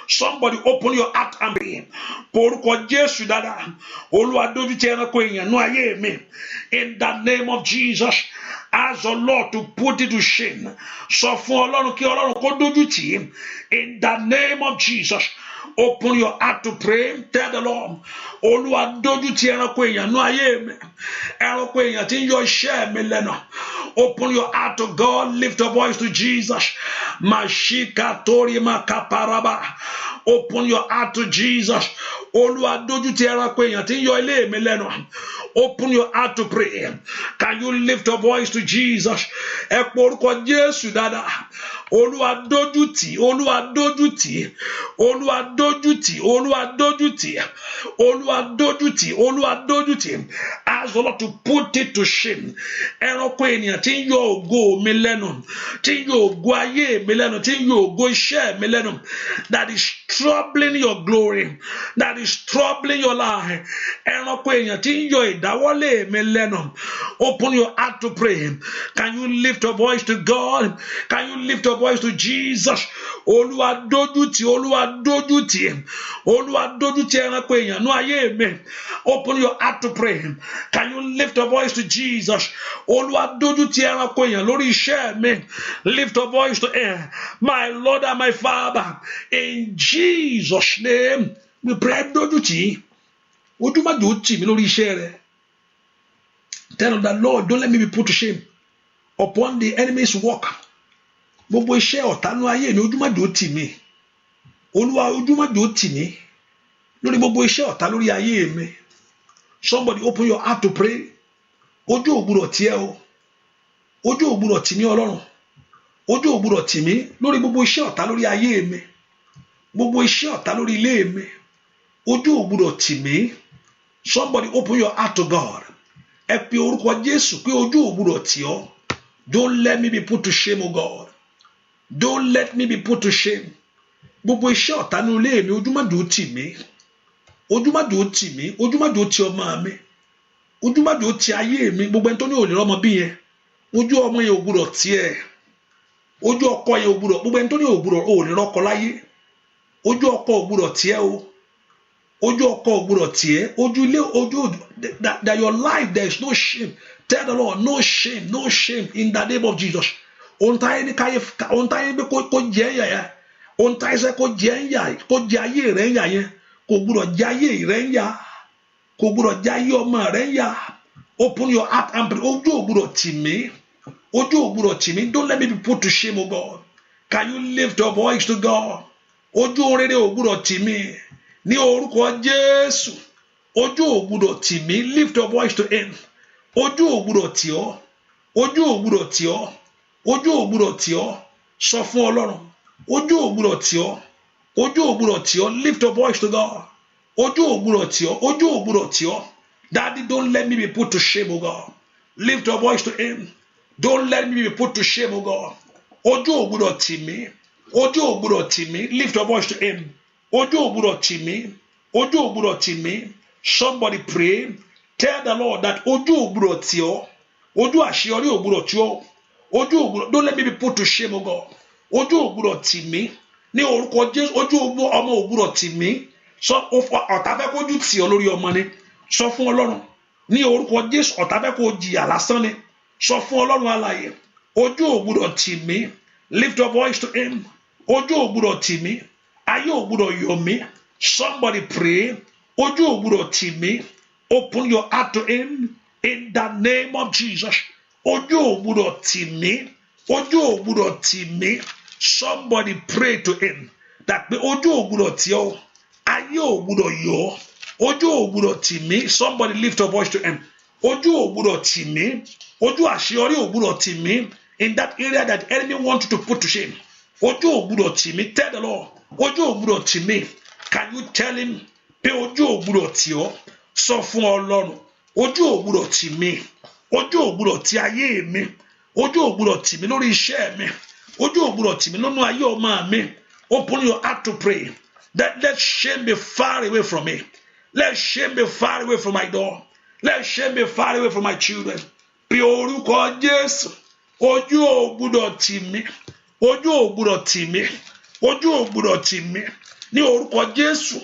Somebody open your heart and pray. Orúkọ Jésù dáadáa. Olúwa dójú tì ẹranko èèyàn nú ayé mi. In the name of Jesus. Ask the Lord to put it to shame. Sọ fún Ọlọ́run kí Ọlọ́run kó dójú tì í. In the name of Jesus. Open your heart to pray. Tell the Lord. Olúwa dójú tì ẹranko èèyàn nú ayé mi. Ẹranko èèyàn tí ń yọ iṣẹ́ mi lẹ́nu. Open your heart to God. Lift your voice to Jesus. Mashikatori makaparaba. Open your heart to Jesus. Olúwa dójú tì ẹranko èèyàn tí ń yọ ilé mi lẹ́nu. Open your heart to pray. Can you lift your voice to Jesus? Ẹ pe orúkọ Jésù dáadáa. Olúwa dójú tì. Olúwa dójú tì. Olúwa dójú tì. Olúwa dójú tì. Olúwa dójú tì. Olúwa dójú tì. Ask the Lord to put it to shame. Ẹranko ènìyàn tí ń yọ ògo mi lẹ́nu. Tí ń yọ ògo ayé mi lẹ́nu. Tí ń yọ ògo iṣẹ́ mi lẹ́nu. That is troubling your glory. That is troubling your life. Ẹranko èèyàn tí ń yọ ìdáwọ́lé mi lẹ́nu. Open your heart to pray. Can you lift your voice to God? Can you lift your voice to Jesus? Olúwa dójú tì. Olúwa dójú tì. Olúwa dójú tì ẹranko èèyàn nú ayé mi. Open your heart to pray. Can you lift your voice to Jesus? Olúwa dójú tì ẹranko èèyàn lórí iṣẹ́ mi. Lift your voice to Him. My Lord and my Father, in Jesus' name, we pray. Dójú tì. Ojú má jò tì mí lórí iṣẹ́ rẹ. Tell the Lord, don't let me be put to shame upon the enemy's work. Gbogbo iṣẹ́ ọ̀tá nú ayé mi, ojú má jò tì mí. Olúwa, ojú má jò tì mí lórí gbogbo iṣẹ́ ọ̀tá lórí ayé mi. Somebody open your heart to pray. Ojú ò gbọdọ̀ tì ẹ́ o. Ojú ò gbọdọ̀ tì mí Ọlọ́run. Ojú ò gbọdọ̀ tì mí lórí gbogbo iṣẹ́ ọ̀tá lórí ayé mi. Gbogbo iṣẹ́ ọ̀tá lórí ilé mi. Ojú ò gbọdọ̀ tì mí. Somebody open your heart to God. Ẹ pe orúkọ Jésù pé ojú ò gbọdọ̀ tì ọ́. Don't let me be put to shame, O God. Don't let me be put to shame. gbogbo iṣẹ́ ọ̀tá nínú ilé mi ojú má dúró tì mí, ojú má dúró tì mí, ojú má dúró tì ọmọ mi, ojú má dúró tì ayé mi. Gbogbo ẹni tó ní òní ọmọ bí yẹn, ojú ọmọ yẹn ò gbúdọ̀ tiẹ̀, ojú ọkọ yẹn ò gbúdọ̀, gbogbo ẹni tó ní òní rọ́kọ láyé, ojú ọkọ ò gbúdọ̀ tiẹ̀ o, ojú ọkọ ò gbúdọ̀ tiẹ̀, ojú ilé, ojú that your life there is no shame. Tell the Lord, no shame, no shame in the name of Jesus. Ohun táyé ní káyé, ohun táyé ní kó jẹ́ ẹ̀yà yẹn, ohun táyé sẹ́ kó jẹ́ ẹ̀yà, kó jẹ́ ayé rẹ̀ ẹ̀yà yẹn, kò gbúdọ̀ jẹ́ ayé rẹ̀ ẹ̀yà, kò gbúdọ̀ jẹ́ ayé ọmọ rẹ̀ ẹ̀yà. Open your heart and pray. Ojú ò gbúdọ̀ tì mí, ojú ò gbúdọ̀ tì mí. Don't let me be put to shame, O God. Can you lift your voice to God? Ojú rere ò gbúdọ̀ tì mí ní orúkọ Jésù. Ojú ò gbúdọ̀ tì mí. Lift your voice to Him. Ojú ò gbúdọ̀ tì ọ́, ojú ò gbúdọ̀ tì ọ́, ojú ò gbúdọ̀ tì ọ́. Sọ fún Ọlọ́run, ojú ò gbúdọ̀ tì ọ́, ojú ò gbúdọ̀ tì ọ́. Lift your voice to God. Ojú ò gbúdọ̀ tì ọ́, ojú ò gbúdọ̀ tì ọ́. Daddy, don't let me be put to shame, O God. Lift your voice to Him. Don't let me be put to shame, O God. Ojú ò gbúdọ̀ tì mí, ojú ò gbúdọ̀ tì mí. Lift your voice to Him. Ojú ò gbúdọ̀ tì mí, ojú ò gbúdọ̀ tì mí. Somebody pray. Tell the Lord that ojú ò gbúdọ̀ tì ọ́, ojú àṣeyọrí ò gbúdọ̀ tì ọ́, ojú ò gbúdọ̀. Don't let me be put to shame, O God. Ojú ò gbúdọ̀ tì mí ní orúkọ Jésù. Ojú ọmọ ò gbúdọ̀ tì mí. Sọ ọ̀tá fẹ́ kójú tì ọ́ lórí ọmọ ni. Sọ fún Ọlọ́run ní orúkọ Jésù. Ọ̀tá fẹ́ kó jìyà lásán ni. Sọ fún Ọlọ́run alààyè, ojú ò gbúdọ̀ tì mí. Lift your voice to Him. Ojú ò gbúdọ̀ tì mí, ayé ò gbúdọ̀ yọ̀ mí. Somebody pray. Ojú ò gbúdọ̀ tì mí. Open your heart to Him in the name of Jesus. Ojú ò gbúdọ̀ tì mí, ojú ò gbúdọ̀ tì mí. Somebody pray to Him that pé ojú ò gbúdọ̀ tì ọ́, ayé ò gbúdọ̀ yọ̀ ọ́, ojú ò gbúdọ̀ tì mí. Somebody lift your voice to Him. Ojú ò gbúdọ̀ tì mí, ojú àṣeyọrí ò gbúdọ̀ tì mí. In that area that the enemy wants you to put to shame, ojú ò gbúdọ̀ tì mí. Tell the Lord, ojú ò gbúdọ̀ tì mí. Can you tell Him pé ojú ò gbúdọ̀ tì ọ́? Sọ fún Ọlọ́run, ojú ò gbúdọ̀ tì mí, ojú ò gbúdọ̀ tì ayé mi, ojú ò gbúdọ̀ tì mí lórí iṣẹ́ mi, ojú ò gbúdọ̀ tì mí nínú ayé ọmọ mi. Open your heart to pray that let shame be far away from me. Let shame be far away from my door. Let shame be far away from my children. Bí orúkọ Jésù, ojú ò gbúdọ̀ tì mí, ojú ò gbúdọ̀ tì mí, ojú ò gbúdọ̀ tì mí. Ní orúkọ Jésù,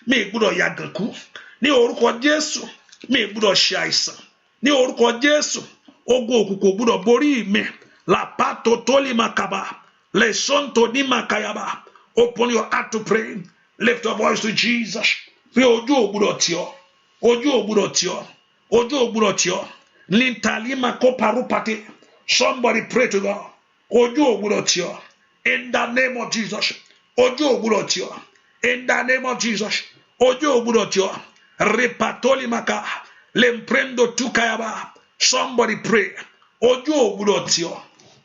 mi gbúdọ̀ yàgànkú. Ní orúkọ Jésù, mi gbúdọ̀ ṣe àìsàn. Ní orúkọ Jésù, ogun òkùnkùn gbúdọ̀ borí mi. Lapato toli makaba, lesonto ni makayaba. Open your heart to pray. Lift your voice to Jesus. Pé ojú ò gbúdọ̀ tì ọ́, ojú ò gbúdọ̀ tì ọ́, ojú ò gbúdọ̀ tì ọ́. Lintalima koparupate. Somebody pray to God. Ojú ò gbúdọ̀ tì ọ́. In the name of Jesus. Ojú ò gbúdọ̀ tì ọ́. In the name of Jesus. Ojú ò gbúdọ̀ tì ọ́. Repatoli maka. Lemprendo tukayaba. Somebody pray. Ojú ò gbúdọ̀ tì ọ́.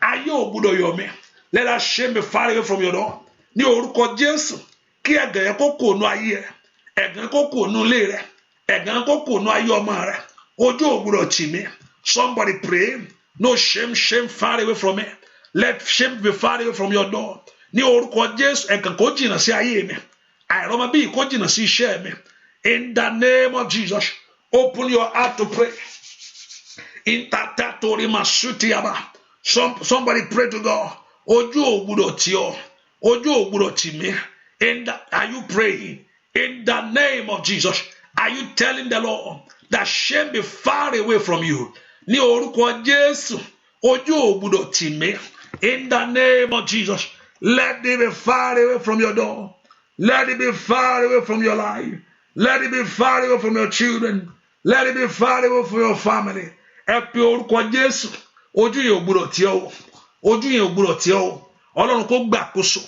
Ayé ò gbúdọ̀ yọ̀ mí. Let that shame be far away from your door. Ní orúkọ Jésù. Kí ẹ̀gàn yẹn kó kò nú ayé rẹ̀. Ẹ̀gàn kó kò nú ilé rẹ̀. Ẹ̀gàn kó kò nú ayé ọmọ rẹ̀. Ojú ò gbúdọ̀ tì mí. Somebody pray. No shame, shame far away from me. Let shame be far away from your door. Ní orúkọ Jésù, ẹ̀gàn kó jìnnà sí ayé mi. Àìrọ́mọ bí kó jìnnà sí iṣẹ́ mi. In the name of Jesus, open your heart to pray. Somebody pray to God. Ojú ò gbúdọ̀ tì ọ́. Ojú ò gbúdọ̀ tì mí. Are you praying? In the name of Jesus, are you telling the Lord that shame be far away from you? Ní orúkọ Jésù, ojú ò gbúdọ̀ tì mí. In the name of Jesus, let it be far away from your door. Let it be far away from your life. Let it be far away from your children. Let it be far away from your family. Ẹ pe orúkọ Jésù. Ojú yẹn ò gbúdọ̀ tì ọ́. Ojú yẹn ò gbúdọ̀ tì ọ́. Ọlọ́run kó gbàkóso.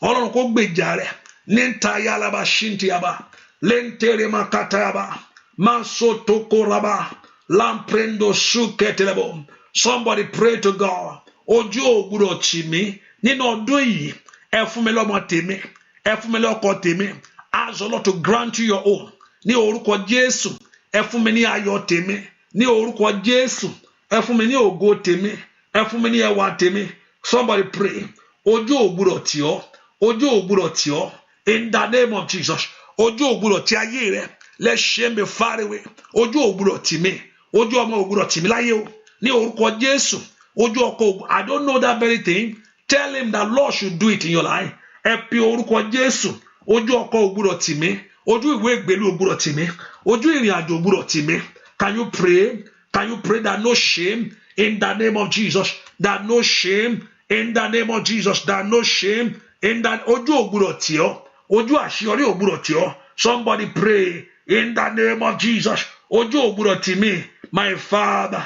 Ọlọ́run kó gbèjà rẹ̀. Níta yálaba ṣíntìyàbá. Léńtèrè makatayaba. Masotokoraba. Lamprendo suketelebo. Somebody pray to God. Ojú ò gbúdọ̀ tì mí. Nínú ọdún yìí, ẹ fún mi lọ́mọ tèmi. Ẹ fún mi lọ́kọ tèmi. Ask the Lord to grant you your own. Ní orúkọ Jésù, ẹ fún mi ní ayọ̀ tèmi. Ní orúkọ Jésù, ẹ fún mi ní ògo tèmi. Ẹ fún mi ní ẹwà tèmi. Somebody pray. Ojú ò gbúdọ̀ tì ọ́. Ojú ò gbúdọ̀ tì ọ́. in the name of Jesus. Ojú ògbúdọ̀ ti ayé rẹ, let shame be far away. Ojú ògbúdọ̀ tì mí, ojú ọmọ ògbúdọ̀ tì mí láyé o, ní orúkọ Jésù. Ojú ọkọ, I don't know that very thing. Tell him that Lord should do it in your life. Ẹ pe orúkọ Jésù. Ojú ọkọ ògbúdọ̀ tì mí, ojú ìwé ìgbélú ògbúdọ̀ tì mí, ojú ìrìn àjò ògbúdọ̀ tì mí. Can you pray? Can you pray that no shame in the name of Jesus? That no shame in the name of Jesus. That no shame in that ojú ògbúdọ̀ tì ọ́, ojú àṣeyọrí ògbúdọ̀ tì ọ́. Somebody pray in the name of Jesus. Ojú ògbúdọ̀ tì mí, my Father,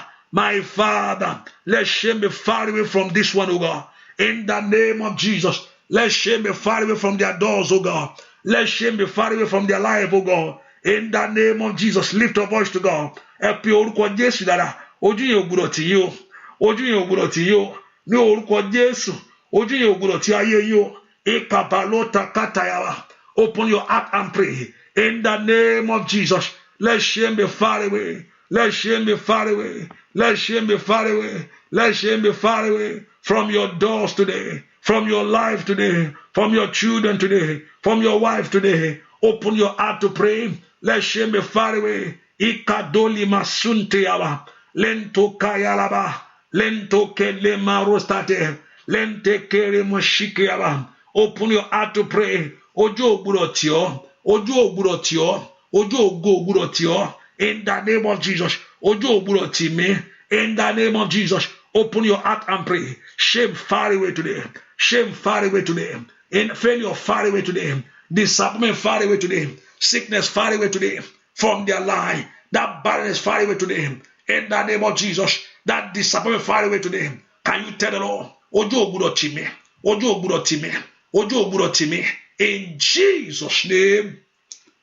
let shame be far away from this one, oh God. In the name of Jesus, let shame be far away from their doors, oh God. Let shame be far away from their life, oh God. In the name of Jesus, lift your voice to God. Ẹ pe orúkọ Jésù dára. Ojú yẹn ò gbọdọ̀ tì yín o. Ojú yẹn ò gbọdọ̀ tì yín o. Ní orúkọ Jésù, ojú yẹn ò gbọdọ̀ tì ayé yín o. Ikabalota katayaba. Open your heart and pray. In the name of Jesus, let shame be far away. Let shame be far away. Let shame be far away. Let shame be far away from your doors today, from your life today, from your children today, from your wife today. Open your heart to pray. Let shame be far away. Ikadoli masunte yaba. Lento kayalaba. Lento kele marostate. Lente kere moshike yaba. Open your heart to pray. Ojo ògbúdọ̀ tì ọ́. Ojú ògbúdọ̀ tì ọ́. Ojú ògo ògbúdọ̀ tì ọ́. In the name of Jesus. Ojú ògbúdọ̀ tì mí. In the name of Jesus. Open your heart and pray. Shame far away today. Shame far away today. In failure far away today. Disappointment far away today. Sickness far away today. From their life. That barrenness far away today. In the name of Jesus. That disappointment far away today. Can you tell the Lord? Ojú ògbúdọ̀ tì mí. Ojú ògbúdọ̀ tì mí. Ojú ògbúdọ̀ tì mí. In Jesus' name,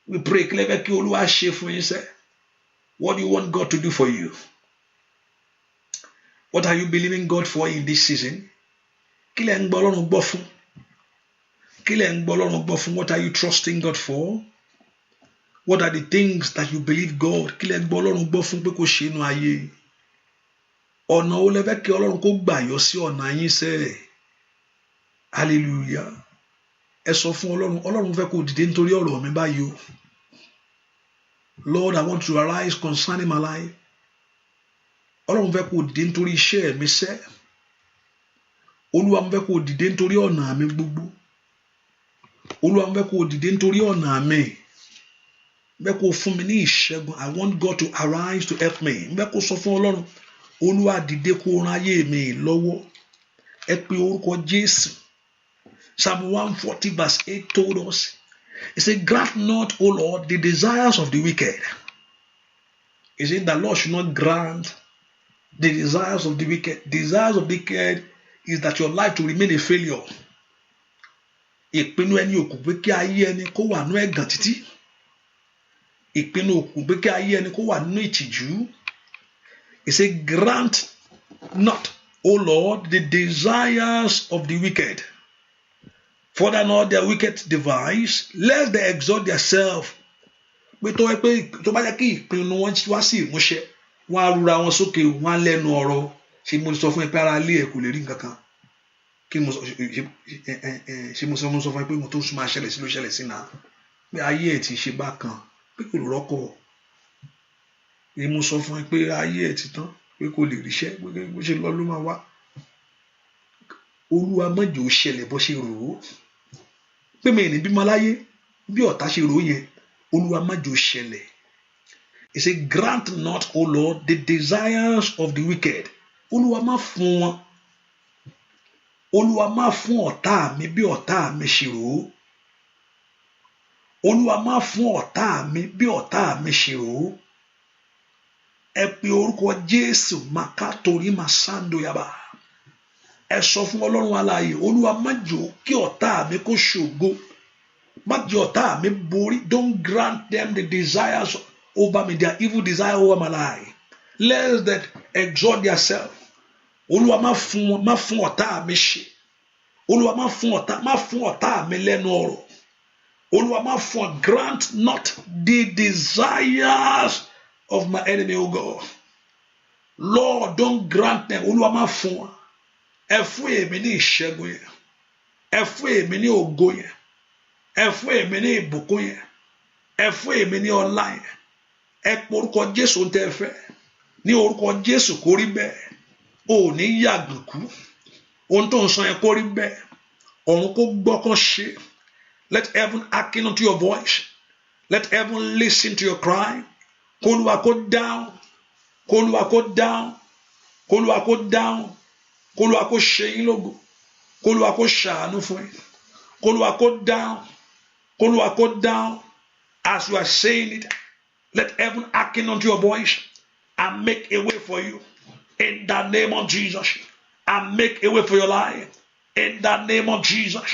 we pray. What do you want God to do for you? What are you believing God for in this season? What are you trusting God for? What are the things that you believe God? Hallelujah. Lord, I want to arise concerning my life. Ọlọ́run fẹ́ kó dìde nítorí iṣẹ́ mi sẹ́. Olúwa mo fẹ́ kó dìde nítorí ọ̀nà mi gbogbo. Olúwa mo fẹ́ kó dìde nítorí ọ̀nà mi. Mo fẹ́ kó fún mi ní ìṣẹ́gun. I want God to arise to help me. Mo fẹ́ kó sọ fún Ọlọ́run. Olúwa dìde kó ran ayé mi lọ́wọ́. Ẹ pe orúkọ Jésù. Psalm 140 verse 8 told us. He said, grant not, O Lord, the desires of the wicked. He said, the Lord should not grant the desires of the wicked. Desires of the wicked is that your life to remain a failure. Ìpinnu ẹni òkùnkùn pé kí ayé ẹni kó wà nínú ẹ̀gàn títí. Ìpinnu òkùnkùn pé kí ayé ẹni kó wà nínú ìtìjú. He said, grant not, O Lord, the desires of the wicked. Further not their wicked device, lest they exalt themselves. Pé tó bá jẹ́ kí ìpinnu wọn wá sí ìmúṣẹ, wọ́n á rúra wọn sókè, wọ́n á lẹ́nu ọ̀rọ̀. Ṣé mo sọ fún ẹ pé ara ilé ẹ kò lè rí nǹkan kan? Ṣé mo sọ fún ẹ pé mo tó máa ṣẹlẹ̀ sí ló ṣẹlẹ̀ sí náà? Pé ayé ẹ ti ṣe bákan, pé kò rọ́kọ̀. Ṣé mo sọ fún ẹ pé ayé ẹ ti tán, pé kò lè ríṣẹ́, pé bó ṣe lọ ló máa wá? Olúwa má jẹ́ ó ṣẹlẹ̀ bó ṣe rò ó. Pé mi ní bímọ láyé bí ọ̀tá ṣe rò ó yẹn, Olúwa má jẹ́ ó ṣẹlẹ̀. He said, grant not, O Lord, the desires of the wicked. Olúwa má fún wọn. Olúwa má fún ọ̀tá mi bí ọ̀tá mi ṣe rò ó. Olúwa má fún ọ̀tá mi bí ọ̀tá mi ṣe rò ó. Ẹ pe orúkọ Jésù makatori masando yaba. Ẹ sọ fún Ọlọ́run alààyè, Olúwa má jẹ́ kí ọ̀tá mi kó ṣògo. Má jẹ́ ọ̀tá mi borí. Don't grant them the desires over me, their evil desire over my life. Let them exalt themselves. Olúwa má fún ọ̀tá mi ṣe. Olúwa má fún ọ̀tá mi lẹ́nu ọ̀rọ̀. Olúwa má fún, grant not the desires of my enemy, O God. Lord, don't grant them. Olúwa má fún. Ẹ fún èmi ní ìṣẹ́gun yẹn. Ẹ fún èmi ní ògo yẹn. ẹ fún èmi ní ìbùkún yẹn, ẹ fún èmi ní ọlá yẹn, ẹ porúkọ Jésù ń tẹ́ fẹ́ ní orúkọ Jésù kó rí bẹ́ẹ̀. O ò ní yàgàn kú, ohun tó ń sọ yẹn kó rí bẹ́ẹ̀, ọ̀run kó gbọ́ kán ṣe. Let heaven hearken unto your voice, let heaven listen to your cry. K'Olúwa kó dáhùn, k'Olúwa kó dáhùn, k'Olúwa kó dáhùn, k'Olúwa kó ṣe yín lógo, k'Olúwa kó ṣàánú fún yín, k'Olúwa kó dáhùn, k'Olúwa kó dáhùn. As you are saying it, let heaven hearken unto your voice and make a way for you in the name of Jesus, and make a way for your life in the name of Jesus,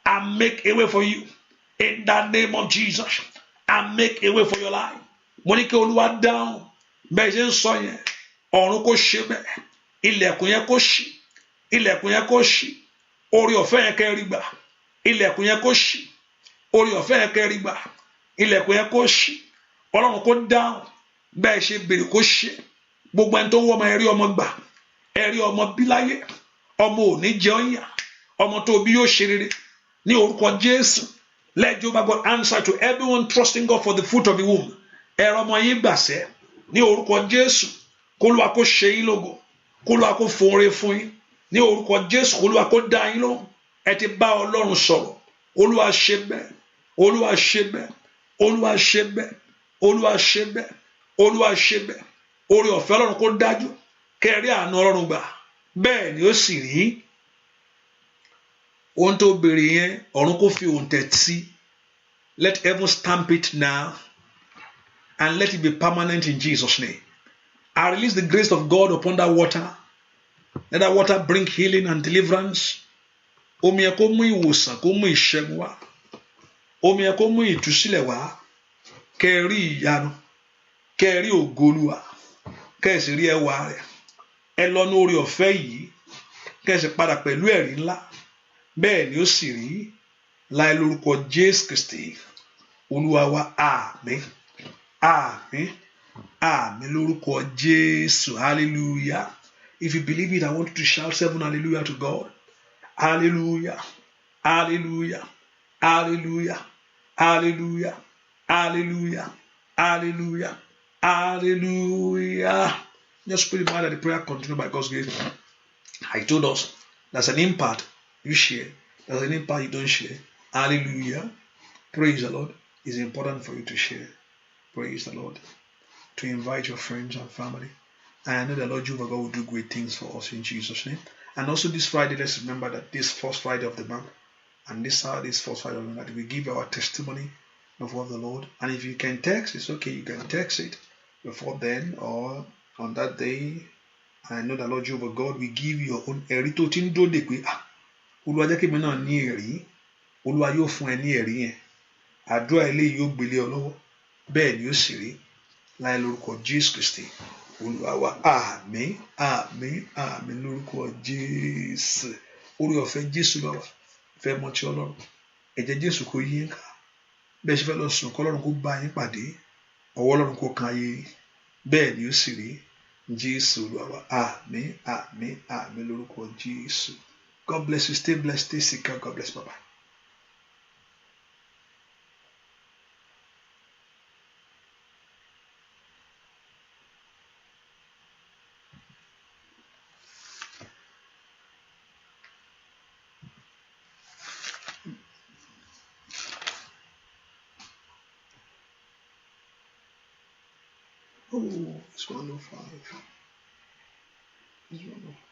and make a way for you in the name of Jesus, and make a way for your life. Mo ní kí Olúwa dáhùn bẹ́ẹ̀ ṣe ń sọ yẹn, ọ̀run kó ṣe bẹ́ẹ̀, ilẹ̀kùn yẹn kó ṣí, ilẹ̀kùn yẹn kó ṣí, orí ọ̀fẹ́ yẹn kẹ́ rí gbà, ilẹ̀kùn yẹn kó ṣí, orí ọ̀fẹ́ yẹn kẹ́ rí gbà, ilẹ̀kùn yẹn kó ṣí, Ọlọ́run kó dáhùn bẹ́ẹ̀ ṣe béèrè kó ṣe. Gbogbo ẹni tó ń wọ́ ọmọ ẹ rí ọmọ gbà, ẹ rí ọmọ bí láyé, ọmọ ò ní jẹ ọ́yà, ọmọ tó bí yóò ṣe rere ní orúkọ Jésù. Let Jehovah God answer to everyone trusting God for the fruit of the womb. Ẹ̀rọ ọmọ yín gbàṣẹ́ ní orúkọ Jésù. K'Olúwa kó ṣe yín lógo, k'Olúwa kó fòore fún yín ní orúkọ Jésù. K'Olúwa kó dá yín lóhùn. Ẹ ti bá Ọlọ́run sọ̀rọ̀, Olúwa ṣe bẹ́ẹ̀, Olúwa ṣe bẹ́ẹ̀, Olúwa ṣe bẹ́ẹ̀, Olúwa ṣe bẹ́ẹ̀, Olúwa ṣe bẹ́ẹ̀. Oore ọ̀fẹ́ Ọlọ́run kó dájú, kẹ́rí àánú Ọlọ́run gbà, bẹ́ẹ̀ ni ó sì rí. Ohun tó béèrè yẹn, ọ̀run kó fi òǹtẹ̀ sí. Let heaven stamp it now and let it be permanent in Jesus' name. I release the grace of God upon that water. Let that water bring healing and deliverance. Omi ẹ kó mú ìwòsàn, kó mú ìṣẹ́gun wá. Omi ẹ kó mú ìtúsílẹ̀ wá. Kẹ́rí ìyanu, kẹ́rí ògo Olúwa, kẹ́sì rí ẹwà rẹ̀. Ẹ lọ ní orí ọ̀fẹ́ yìí, kẹ́sì padà pẹ̀lú ẹ̀rí ńlá. Bẹ́ẹ̀ ni ó sì rí láì lórúkọ Jésù Kristi Olúwa wa. Àmín, àmín, àmín lórúkọ Jésù. Hallelujah. If you believe it, I want you to shout 7 hallelujah to God. Hallelujah, hallelujah, hallelujah, hallelujah, hallelujah, hallelujah, hallelujah. Just put in mind that the prayer continued by God's grace. I told us there's an impact you share, there's an impact you don't share. Hallelujah. Praise the Lord. It's important for you to share. Praise the Lord. To invite your friends and family. And I know the Lord Jehovah God will do great things for us in Jesus' name. And also this Friday, let's remember that this first Friday of the month and this Saturday is first Friday of the month, we give our testimony before the Lord. And if you can text, it's okay. You can text it before then or on that day. And I know the Lord Jehovah God will give you your own ẹ̀rí tó ti ń dóde pé Olúwa jẹ́ kí mi náà ní ẹ̀rí. Olúwa yóò fún ẹ ní ẹ̀rí yẹn. Àdúrà eléyìí yóò gbélé ọ lọ́wọ́. Bẹ́ẹ̀ ni ó sì rí láì lórúkọ Jésù Kristi Olúwa wa. Àmín, àmín, àmín lórúkọ Jésù. Oore ọ̀fẹ́ Jésù ló wà. Fẹ́ mọ ti Ọlọ́run. Ẹ̀jẹ̀ Jésù kó yí yín ká. Bẹ́ẹ̀ ṣe fẹ́ lọ sùn kọ́ Ọlọ́run kó bá yín pàdé. Ọwọ́ Ọlọ́run kó kan ayé yín. Bẹ́ẹ̀ ni ó sì rí Jésù Olúwa wa. Àmín, àmín, àmín lórúkọ Jésù. God bless you. Stay blessed. Stay secure. God bless. Bye-bye. Oh, it's 105. It's 105.